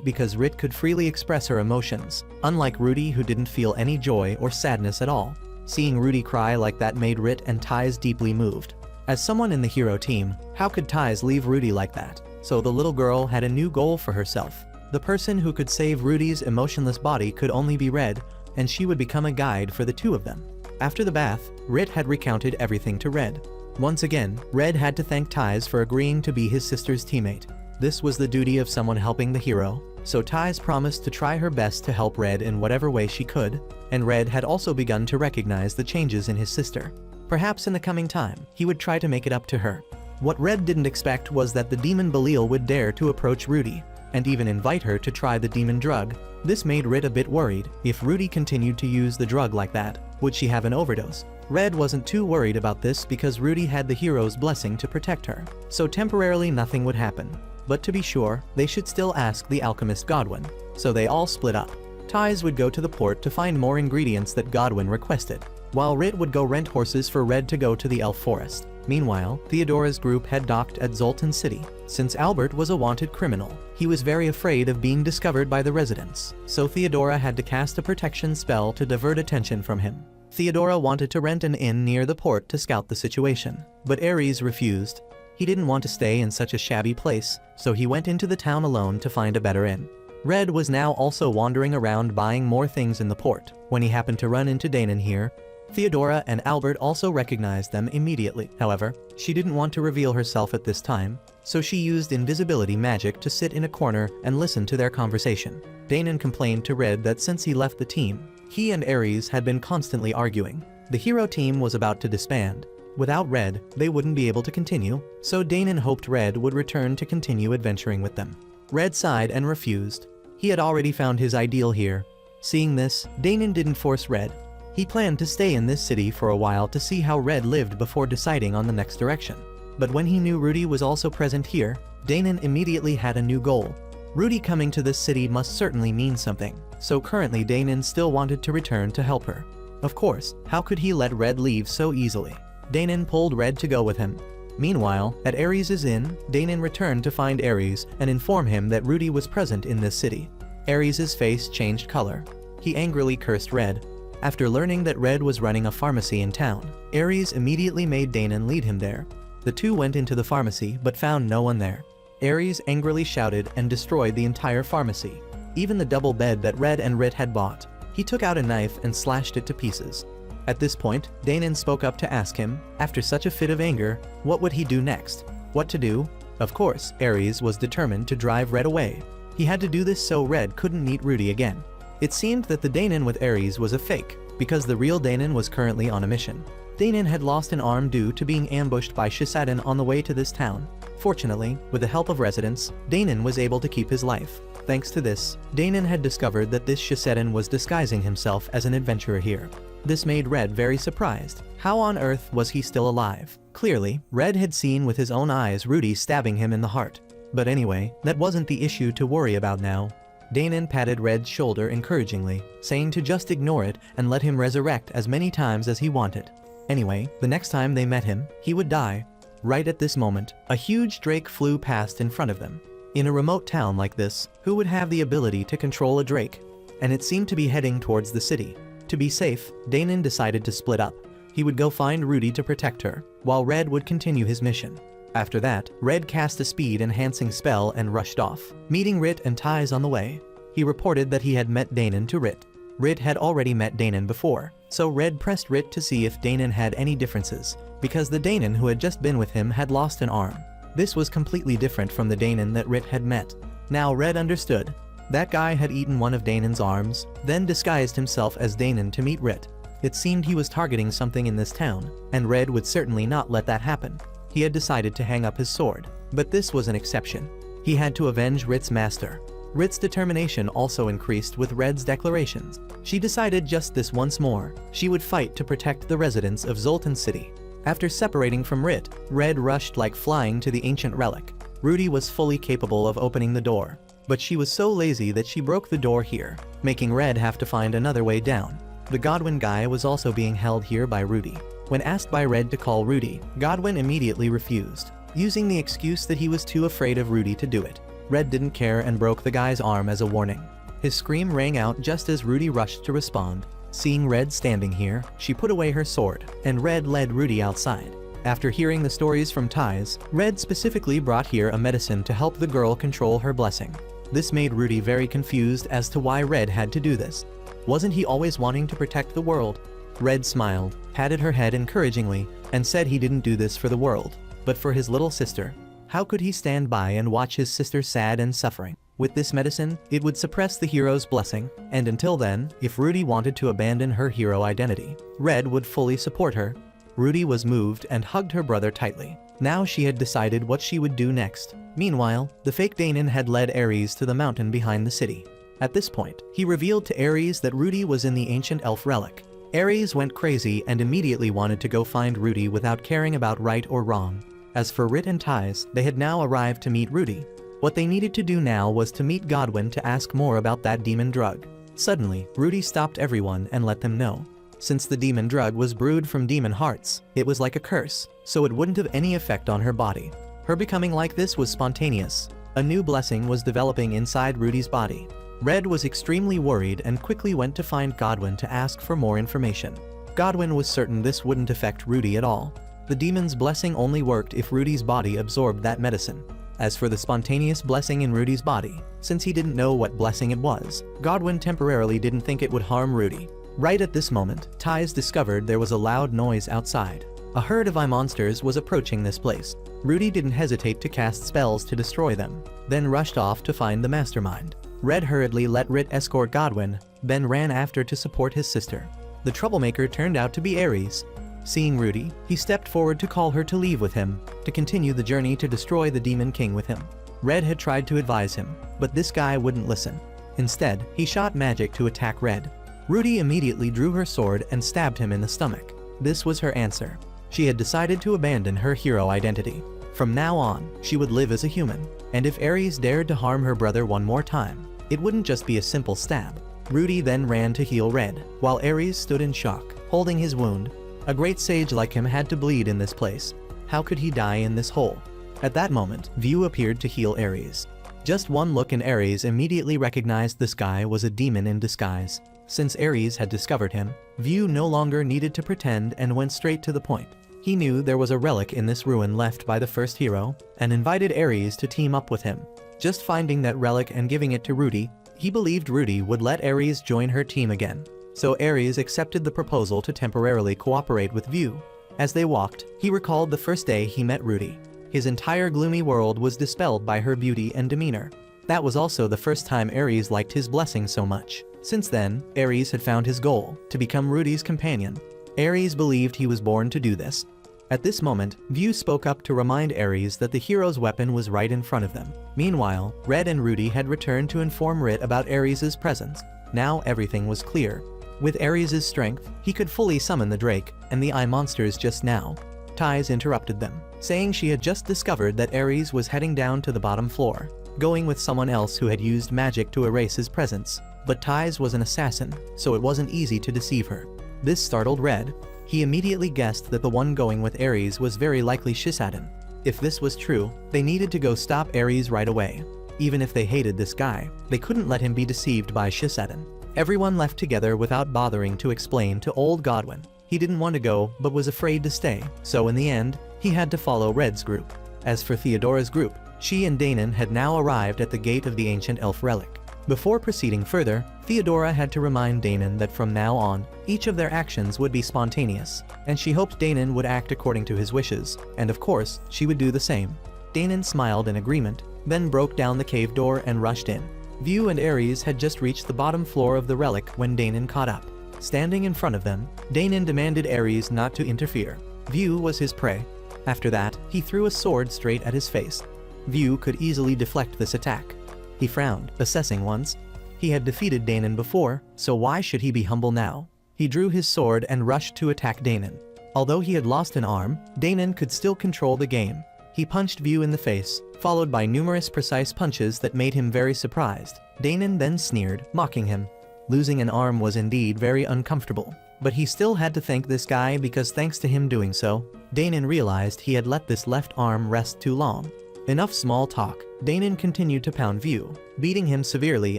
because Rit could freely express her emotions, unlike Rudy who didn't feel any joy or sadness at all. Seeing Rudy cry like that made Rit and Ties deeply moved. As someone in the hero team, how could Ties leave Rudy like that? So the little girl had a new goal for herself. The person who could save Rudy's emotionless body could only be Red, and she would become a guide for the two of them. After the bath, Rit had recounted everything to Red. Once again, Red had to thank Ties for agreeing to be his sister's teammate. This was the duty of someone helping the hero, so Ties promised to try her best to help Red in whatever way she could, and Red had also begun to recognize the changes in his sister. Perhaps in the coming time, he would try to make it up to her. What Red didn't expect was that the demon Belial would dare to approach Rudy, and even invite her to try the demon drug. This made Red a bit worried. If Rudy continued to use the drug like that, would she have an overdose? Red wasn't too worried about this because Rudy had the hero's blessing to protect her, so temporarily nothing would happen. But to be sure, they should still ask the alchemist Godwin. So they all split up. Ties would go to the port to find more ingredients that Godwin requested, while Rit would go rent horses for Red to go to the elf forest. Meanwhile, Theodora's group had docked at Zoltan City. Since Albert was a wanted criminal, he was very afraid of being discovered by the residents, so Theodora had to cast a protection spell to divert attention from him. Theodora wanted to rent an inn near the port to scout the situation, but Ares refused. He didn't want to stay in such a shabby place, so he went into the town alone to find a better inn. Red was now also wandering around buying more things in the port, when he happened to run into Danon here. Theodora and Albert also recognized them immediately. However, she didn't want to reveal herself at this time, so she used invisibility magic to sit in a corner and listen to their conversation. Danon complained to Red that since he left the team, he and Ares had been constantly arguing. The hero team was about to disband. Without Red, they wouldn't be able to continue, so Danon hoped Red would return to continue adventuring with them. Red sighed and refused. He had already found his ideal here. Seeing this, Danon didn't force Red. He planned to stay in this city for a while to see how Red lived before deciding on the next direction. But when he knew Rudy was also present here, Danon immediately had a new goal. Rudy coming to this city must certainly mean something, so currently Danon still wanted to return to help her. Of course, how could he let Red leave so easily? Danon pulled Red to go with him. Meanwhile, at Ares' inn, Danon returned to find Ares and inform him that Rudy was present in this city. Ares' face changed color. He angrily cursed Red. After learning that Red was running a pharmacy in town, Ares immediately made Danon lead him there. The two went into the pharmacy but found no one there. Ares angrily shouted and destroyed the entire pharmacy, even the double bed that Red and Rit had bought. He took out a knife and slashed it to pieces. At this point, Danon spoke up to ask him, after such a fit of anger, what would he do next? What to do? Of course, Ares was determined to drive Red away. He had to do this so Red couldn't meet Rudy again. It seemed that the Danon with Ares was a fake, because the real Danon was currently on a mission. Danon had lost an arm due to being ambushed by Shisadin on the way to this town. Fortunately, with the help of residents, Danon was able to keep his life. Thanks to this, Danon had discovered that this Shisadin was disguising himself as an adventurer here. This made Red very surprised. How on earth was he still alive? Clearly, Red had seen with his own eyes Rudy stabbing him in the heart. But anyway, that wasn't the issue to worry about now. Danon patted Red's shoulder encouragingly, saying to just ignore it and let him resurrect as many times as he wanted. Anyway, the next time they met him, he would die. Right at this moment, a huge drake flew past in front of them. In a remote town like this, who would have the ability to control a drake? And it seemed to be heading towards the city. To be safe, Danon decided to split up. He would go find Rudy to protect her, while Red would continue his mission. After that, Red cast a speed-enhancing spell and rushed off, meeting Rit and Ties on the way. He reported that he had met Danon to Rit. Rit had already met Danon before, so Red pressed Rit to see if Danon had any differences, because the Danon who had just been with him had lost an arm. This was completely different from the Danon that Rit had met. Now Red understood. That guy had eaten one of Danon's arms, then disguised himself as Danon to meet Rit. It seemed he was targeting something in this town, and Red would certainly not let that happen. He had decided to hang up his sword, but this was an exception. He had to avenge Rit's master. Rit's determination also increased with Red's declarations. She decided just this once more. She would fight to protect the residents of Zoltan City. After separating from Rit, Red rushed like flying to the ancient relic. Rudy was fully capable of opening the door, but she was so lazy that she broke the door here, making Red have to find another way down. The Godwin guy was also being held here by Rudy. When asked by Red to call Rudy, Godwin immediately refused, using the excuse that he was too afraid of Rudy to do it. Red didn't care and broke the guy's arm as a warning. His scream rang out just as Rudy rushed to respond. Seeing Red standing here, she put away her sword, and Red led Rudy outside. After hearing the stories from Ties, Red specifically brought here a medicine to help the girl control her blessing. This made Rudy very confused as to why Red had to do this. Wasn't he always wanting to protect the world? Red smiled, patted her head encouragingly, and said he didn't do this for the world, but for his little sister. How could he stand by and watch his sister sad and suffering? With this medicine, it would suppress the hero's blessing, and until then, if Rudy wanted to abandon her hero identity, Red would fully support her. Rudy was moved and hugged her brother tightly. Now she had decided what she would do next. Meanwhile, the fake Danon had led Ares to the mountain behind the city. At this point, he revealed to Ares that Rudy was in the ancient elf relic. Ares went crazy and immediately wanted to go find Rudy without caring about right or wrong. As for Rit and Ties, they had now arrived to meet Rudy. What they needed to do now was to meet Godwin to ask more about that demon drug. Suddenly, Rudy stopped everyone and let them know. Since the demon drug was brewed from demon hearts, it was like a curse, so it wouldn't have any effect on her body. Her becoming like this was spontaneous. A new blessing was developing inside Rudy's body. Red was extremely worried and quickly went to find Godwin to ask for more information. Godwin was certain this wouldn't affect Rudy at all. The demon's blessing only worked if Rudy's body absorbed that medicine. As for the spontaneous blessing in Rudy's body, since he didn't know what blessing it was, Godwin temporarily didn't think it would harm Rudy. Right at this moment, Ties discovered there was a loud noise outside. A herd of monsters was approaching this place. Rudy didn't hesitate to cast spells to destroy them, then rushed off to find the mastermind. Red hurriedly let Rit escort Godwin, then ran after to support his sister. The troublemaker turned out to be Ares. Seeing Rudy, he stepped forward to call her to leave with him, to continue the journey to destroy the Demon King with him. Red had tried to advise him, but this guy wouldn't listen. Instead, he shot magic to attack Red. Rudy immediately drew her sword and stabbed him in the stomach. This was her answer. She had decided to abandon her hero identity. From now on, she would live as a human, and if Ares dared to harm her brother one more time, it wouldn't just be a simple stab. Rudy then ran to heal Red, while Ares stood in shock, holding his wound. A great sage like him had to bleed in this place. How could he die in this hole? At that moment, View appeared to heal Ares. Just one look and Ares immediately recognized this guy was a demon in disguise. Since Ares had discovered him, View no longer needed to pretend and went straight to the point. He knew there was a relic in this ruin left by the first hero, and invited Ares to team up with him. Just finding that relic and giving it to Rudy, he believed Rudy would let Ares join her team again. So Ares accepted the proposal to temporarily cooperate with View. As they walked, he recalled the first day he met Rudy. His entire gloomy world was dispelled by her beauty and demeanor. That was also the first time Ares liked his blessing so much. Since then, Ares had found his goal, to become Rudy's companion. Ares believed he was born to do this. At this moment, View spoke up to remind Ares that the hero's weapon was right in front of them. Meanwhile, Red and Rudy had returned to inform Rit about Ares' presence. Now everything was clear. With Ares' strength, he could fully summon the Drake and the Eye monsters just now. Thais interrupted them, saying she had just discovered that Ares was heading down to the bottom floor, going with someone else who had used magic to erase his presence. But Thais was an assassin, so it wasn't easy to deceive her. This startled Red. He immediately guessed that the one going with Ares was very likely Shisaden. If this was true, they needed to go stop Ares right away. Even if they hated this guy, they couldn't let him be deceived by Shisaden. Everyone left together without bothering to explain to old Godwin. He didn't want to go but was afraid to stay, so in the end, he had to follow Red's group. As for Theodora's group, she and Danon had now arrived at the gate of the ancient elf relic. Before proceeding further, Theodora had to remind Danon that from now on, each of their actions would be spontaneous, and she hoped Danon would act according to his wishes, and of course, she would do the same. Danon smiled in agreement, then broke down the cave door and rushed in. View and Ares had just reached the bottom floor of the relic when Danon caught up. Standing in front of them, Danon demanded Ares not to interfere. View was his prey. After that, he threw a sword straight at his face. View could easily deflect this attack. He frowned, assessing once. He had defeated Danon before, so why should he be humble now? He drew his sword and rushed to attack Danon. Although he had lost an arm, Danon could still control the game. He punched View in the face, followed by numerous precise punches that made him very surprised. Danon then sneered, mocking him. Losing an arm was indeed very uncomfortable, but he still had to thank this guy because thanks to him doing so, Danon realized he had let this left arm rest too long. Enough small talk. Danon continued to pound View, beating him severely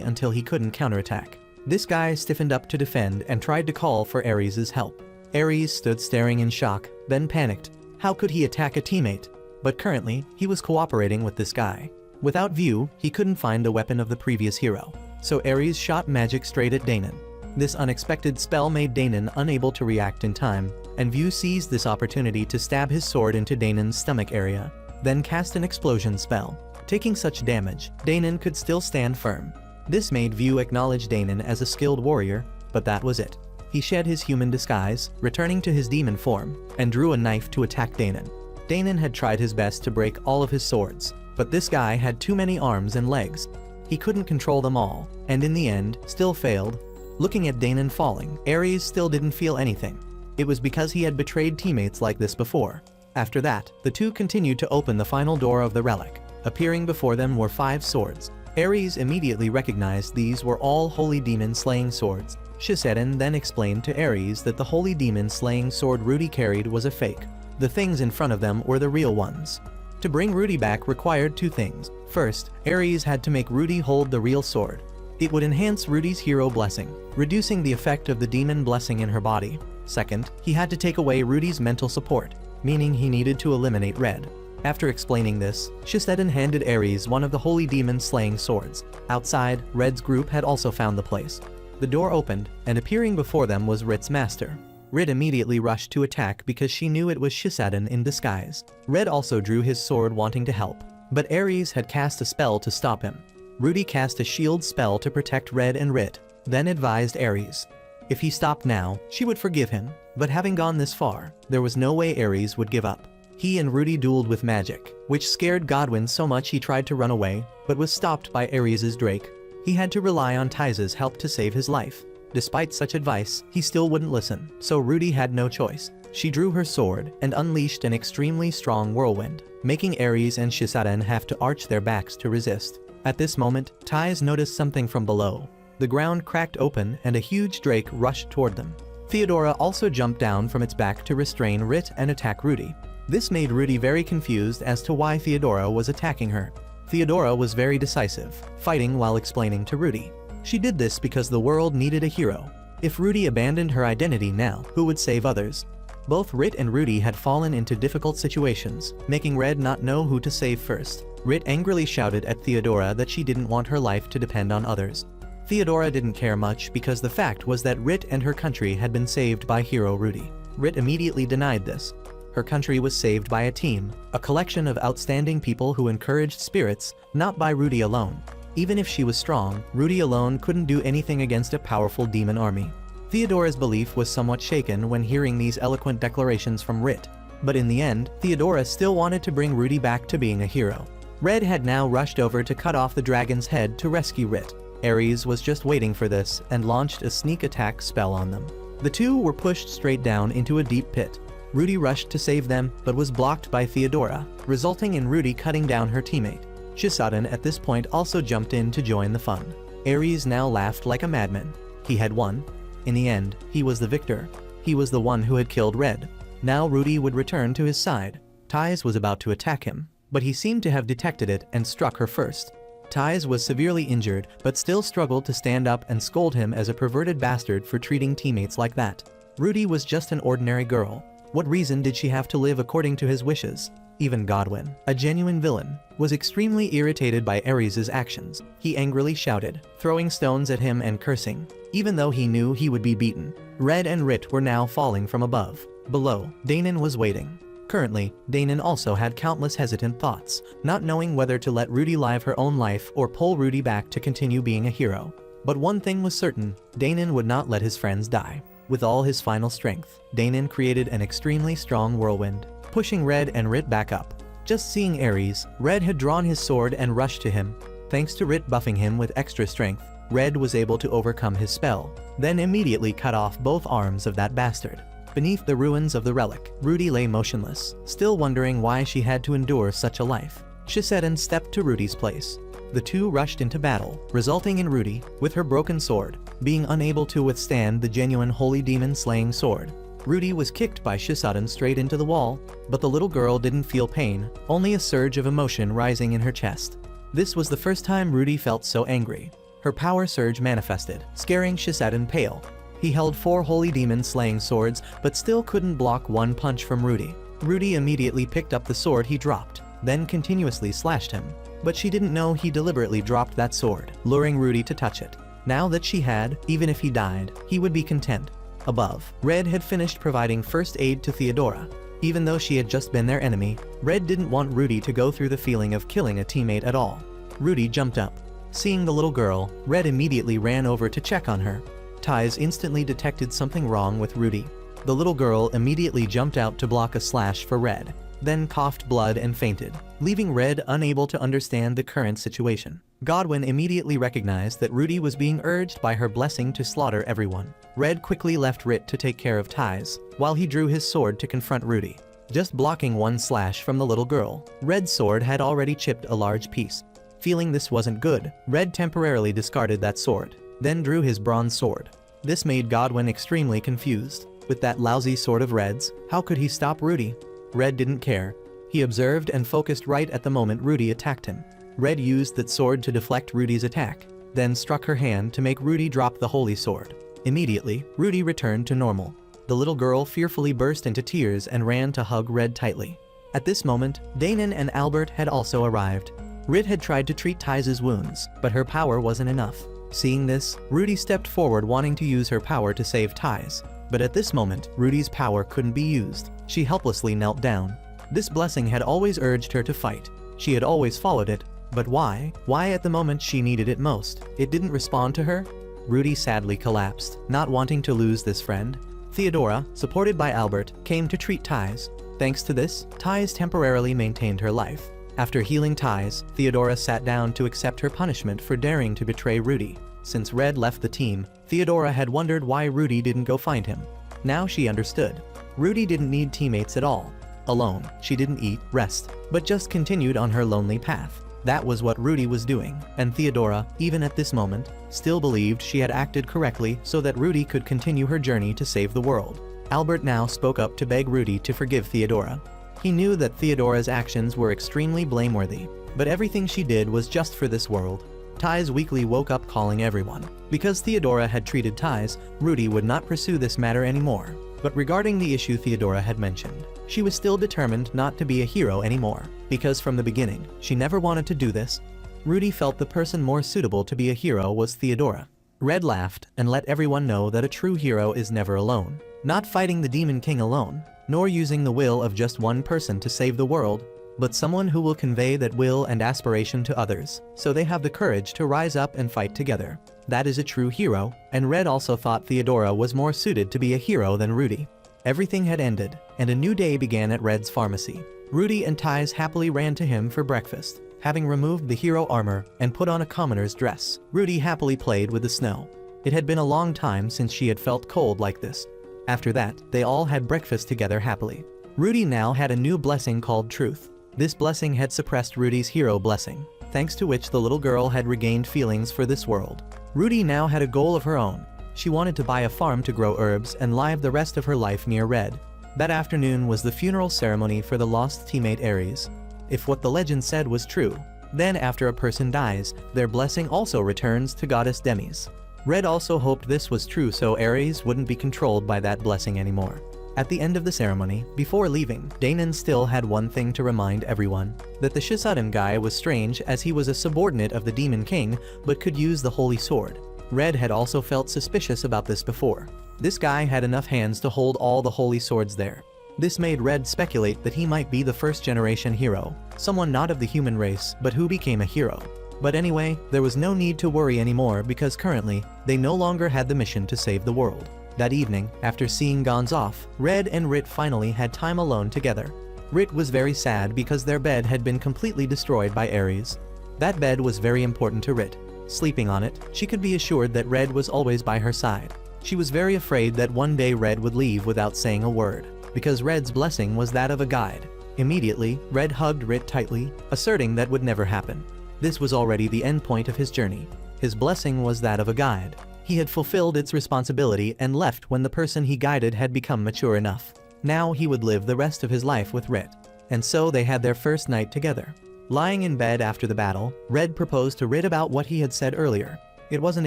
until he couldn't counterattack. This guy stiffened up to defend and tried to call for Ares' help. Ares stood staring in shock, then panicked. How could he attack a teammate? But currently, he was cooperating with this guy. Without View, he couldn't find the weapon of the previous hero, so Ares shot magic straight at Danon. This unexpected spell made Danon unable to react in time, and View seized this opportunity to stab his sword into Danon's stomach area, then cast an explosion spell. Taking such damage, Danon could still stand firm. This made View acknowledge Danon as a skilled warrior, but that was it. He shed his human disguise, returning to his demon form, and drew a knife to attack Danon. Danon had tried his best to break all of his swords, but this guy had too many arms and legs. He couldn't control them all, and in the end, still failed. Looking at Danon falling, Ares still didn't feel anything. It was because he had betrayed teammates like this before. After that, the two continued to open the final door of the relic. Appearing before them were 5 swords. Ares immediately recognized these were all holy demon-slaying swords. Shisaden then explained to Ares that the holy demon-slaying sword Rudy carried was a fake. The things in front of them were the real ones. To bring Rudy back required 2 things. First, Ares had to make Rudy hold the real sword. It would enhance Rudy's hero blessing, reducing the effect of the demon blessing in her body. Second, he had to take away Rudy's mental support, meaning he needed to eliminate Red. After explaining this, Shisaden handed Ares one of the holy demon-slaying swords. Outside, Red's group had also found the place. The door opened, and appearing before them was Rit's master. Rit immediately rushed to attack because she knew it was Shisaden in disguise. Red also drew his sword wanting to help, but Ares had cast a spell to stop him. Rudy cast a shield spell to protect Red and Rit, then advised Ares. If he stopped now, she would forgive him, but having gone this far, there was no way Ares would give up. He and Rudy dueled with magic, which scared Godwin so much he tried to run away, but was stopped by Ares' Drake. He had to rely on Thais' help to save his life. Despite such advice, he still wouldn't listen, so Rudy had no choice. She drew her sword and unleashed an extremely strong whirlwind, making Ares and Shisaden have to arch their backs to resist. At this moment, Thais noticed something from below. The ground cracked open and a huge drake rushed toward them. Theodora also jumped down from its back to restrain Rit and attack Rudy. This made Rudy very confused as to why Theodora was attacking her. Theodora was very decisive, fighting while explaining to Rudy. She did this because the world needed a hero. If Rudy abandoned her identity now, who would save others? Both Rit and Rudy had fallen into difficult situations, making Red not know who to save first. Rit angrily shouted at Theodora that she didn't want her life to depend on others. Theodora didn't care much because the fact was that Rit and her country had been saved by hero Rudy. Rit immediately denied this. Her country was saved by a team, a collection of outstanding people who encouraged spirits, not by Rudy alone. Even if she was strong, Rudy alone couldn't do anything against a powerful demon army. Theodora's belief was somewhat shaken when hearing these eloquent declarations from Rit. But in the end, Theodora still wanted to bring Rudy back to being a hero. Red had now rushed over to cut off the dragon's head to rescue Rit. Ares was just waiting for this and launched a sneak attack spell on them. The two were pushed straight down into a deep pit. Rudy rushed to save them, but was blocked by Theodora, resulting in Rudy cutting down her teammate. Shisadan at this point also jumped in to join the fun. Ares now laughed like a madman. He had won. In the end, he was the victor. He was the one who had killed Red. Now Rudy would return to his side. Thais was about to attack him, but he seemed to have detected it and struck her first. Thais was severely injured, but still struggled to stand up and scold him as a perverted bastard for treating teammates like that. Rudy was just an ordinary girl. What reason did she have to live according to his wishes? Even Godwin, a genuine villain, was extremely irritated by Ares' actions. He angrily shouted, throwing stones at him and cursing, even though he knew he would be beaten. Red and Rit were now falling from above. Below, Danon was waiting. Currently, Danon also had countless hesitant thoughts, not knowing whether to let Rudy live her own life or pull Rudy back to continue being a hero. But one thing was certain, Danon would not let his friends die. With all his final strength, Danon created an extremely strong whirlwind, pushing Red and Rit back up. Just seeing Ares, Red had drawn his sword and rushed to him. Thanks to Rit buffing him with extra strength, Red was able to overcome his spell, then immediately cut off both arms of that bastard. Beneath the ruins of the relic, Rudy lay motionless, still wondering why she had to endure such a life. Shisadan stepped to Rudy's place. The two rushed into battle, resulting in Rudy, with her broken sword, being unable to withstand the genuine holy demon-slaying sword. Rudy was kicked by Shisadan straight into the wall, but the little girl didn't feel pain, only a surge of emotion rising in her chest. This was the first time Rudy felt so angry. Her power surge manifested, scaring Shisadan pale. He held 4 holy demon-slaying swords, but still couldn't block one punch from Rudy. Rudy immediately picked up the sword he dropped, then continuously slashed him. But she didn't know he deliberately dropped that sword, luring Rudy to touch it. Now that she had, even if he died, he would be content. Above, Red had finished providing first aid to Theodora. Even though she had just been their enemy, Red didn't want Rudy to go through the feeling of killing a teammate at all. Rudy jumped up. Seeing the little girl, Red immediately ran over to check on her. Thais instantly detected something wrong with Rudy. The little girl immediately jumped out to block a slash for Red, then coughed blood and fainted, leaving Red unable to understand the current situation. Godwin immediately recognized that Rudy was being urged by her blessing to slaughter everyone. Red quickly left Rit to take care of Thais, while he drew his sword to confront Rudy. Just blocking one slash from the little girl, Red's sword had already chipped a large piece. Feeling this wasn't good, Red temporarily discarded that sword, then drew his bronze sword. This made Godwin extremely confused. With that lousy sword of Red's, how could he stop Rudy? Red didn't care. He observed and focused right at the moment Rudy attacked him. Red used that sword to deflect Rudy's attack, then struck her hand to make Rudy drop the holy sword. Immediately, Rudy returned to normal. The little girl fearfully burst into tears and ran to hug Red tightly. At this moment, Danon and Albert had also arrived. Rit had tried to treat Thais' wounds, but her power wasn't enough. Seeing this, Rudy stepped forward wanting to use her power to save Thais. But at this moment, Rudy's power couldn't be used. She helplessly knelt down. This blessing had always urged her to fight. She had always followed it. But why? Why at the moment she needed it most? It didn't respond to her? Rudy sadly collapsed, not wanting to lose this friend. Theodora, supported by Albert, came to treat Thais. Thanks to this, Thais temporarily maintained her life. After healing Thais, Theodora sat down to accept her punishment for daring to betray Rudy. Since Red left the team, Theodora had wondered why Rudy didn't go find him. Now she understood. Rudy didn't need teammates at all. Alone, she didn't eat, rest, but just continued on her lonely path. That was what Rudy was doing, and Theodora, even at this moment, still believed she had acted correctly so that Rudy could continue her journey to save the world. Albert now spoke up to beg Rudy to forgive Theodora. He knew that Theodora's actions were extremely blameworthy, but everything she did was just for this world. Thais weakly woke up calling everyone. Because Theodora had treated Thais, Rudy would not pursue this matter anymore. But regarding the issue Theodora had mentioned, she was still determined not to be a hero anymore, because from the beginning, she never wanted to do this. Rudy felt the person more suitable to be a hero was Theodora. Red laughed and let everyone know that a true hero is never alone. Not fighting the Demon King alone. nor using the will of just one person to save the world, but someone who will convey that will and aspiration to others, so they have the courage to rise up and fight together. That is a true hero, and Red also thought Theodora was more suited to be a hero than Rudy. Everything had ended, and a new day began at Red's pharmacy. Rudy and Ties happily ran to him for breakfast. Having removed the hero armor and put on a commoner's dress, Rudy happily played with the snow. It had been a long time since she had felt cold like this. After that, they all had breakfast together happily. Rudy now had a new blessing called Truth. This blessing had suppressed Rudy's hero blessing, thanks to which the little girl had regained feelings for this world. Rudy now had a goal of her own. She wanted to buy a farm to grow herbs and live the rest of her life near Red. That afternoon was the funeral ceremony for the lost teammate Ares. If what the legend said was true, then after a person dies, their blessing also returns to goddess Demis. Red also hoped this was true so Ares wouldn't be controlled by that blessing anymore. At the end of the ceremony, before leaving, Danon still had one thing to remind everyone, that the Shisudim guy was strange as he was a subordinate of the Demon King but could use the Holy Sword. Red had also felt suspicious about this before. This guy had enough hands to hold all the holy swords there. This made Red speculate that he might be the first-generation hero, someone not of the human race but who became a hero. But anyway, there was no need to worry anymore because currently, they no longer had the mission to save the world. That evening, after seeing Gons off, Red and Rit finally had time alone together. Rit was very sad because their bed had been completely destroyed by Ares. That bed was very important to Rit. Sleeping on it, she could be assured that Red was always by her side. She was very afraid that one day Red would leave without saying a word, because Red's blessing was that of a guide. Immediately, Red hugged Rit tightly, asserting that would never happen. This was already the end point of his journey. His blessing was that of a guide. He had fulfilled its responsibility and left when the person he guided had become mature enough. Now he would live the rest of his life with Rit. And so they had their first night together. Lying in bed after the battle, Red proposed to Rit about what he had said earlier. It wasn't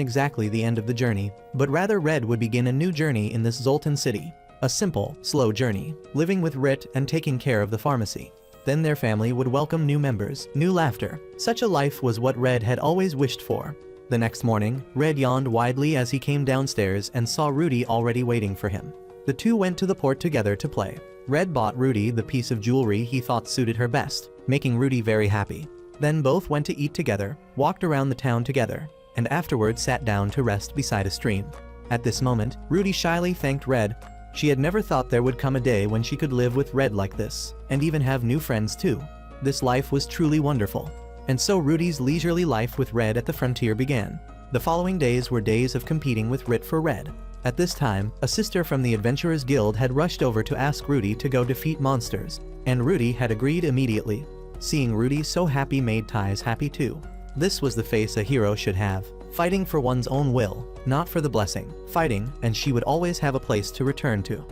exactly the end of the journey, but rather Red would begin a new journey in this Zoltan city. A simple, slow journey, living with Rit and taking care of the pharmacy. Then their family would welcome new members, new laughter. Such a life was what Red had always wished for. The next morning, Red yawned widely as he came downstairs and saw Rudy already waiting for him. The two went to the port together to play. Red bought Rudy the piece of jewelry he thought suited her best, making Rudy very happy. Then both went to eat together, walked around the town together, and afterward sat down to rest beside a stream. At this moment, Rudy shyly thanked Red. She had never thought there would come a day when she could live with Red like this, and even have new friends too. This life was truly wonderful. And so Rudy's leisurely life with Red at the frontier began. The following days were days of competing with Rit for Red. At this time, a sister from the Adventurers Guild had rushed over to ask Rudy to go defeat monsters, and Rudy had agreed immediately. Seeing Rudy so happy made Ties happy too. This was the face a hero should have, fighting for one's own will, not for the blessing, fighting, and she would always have a place to return to.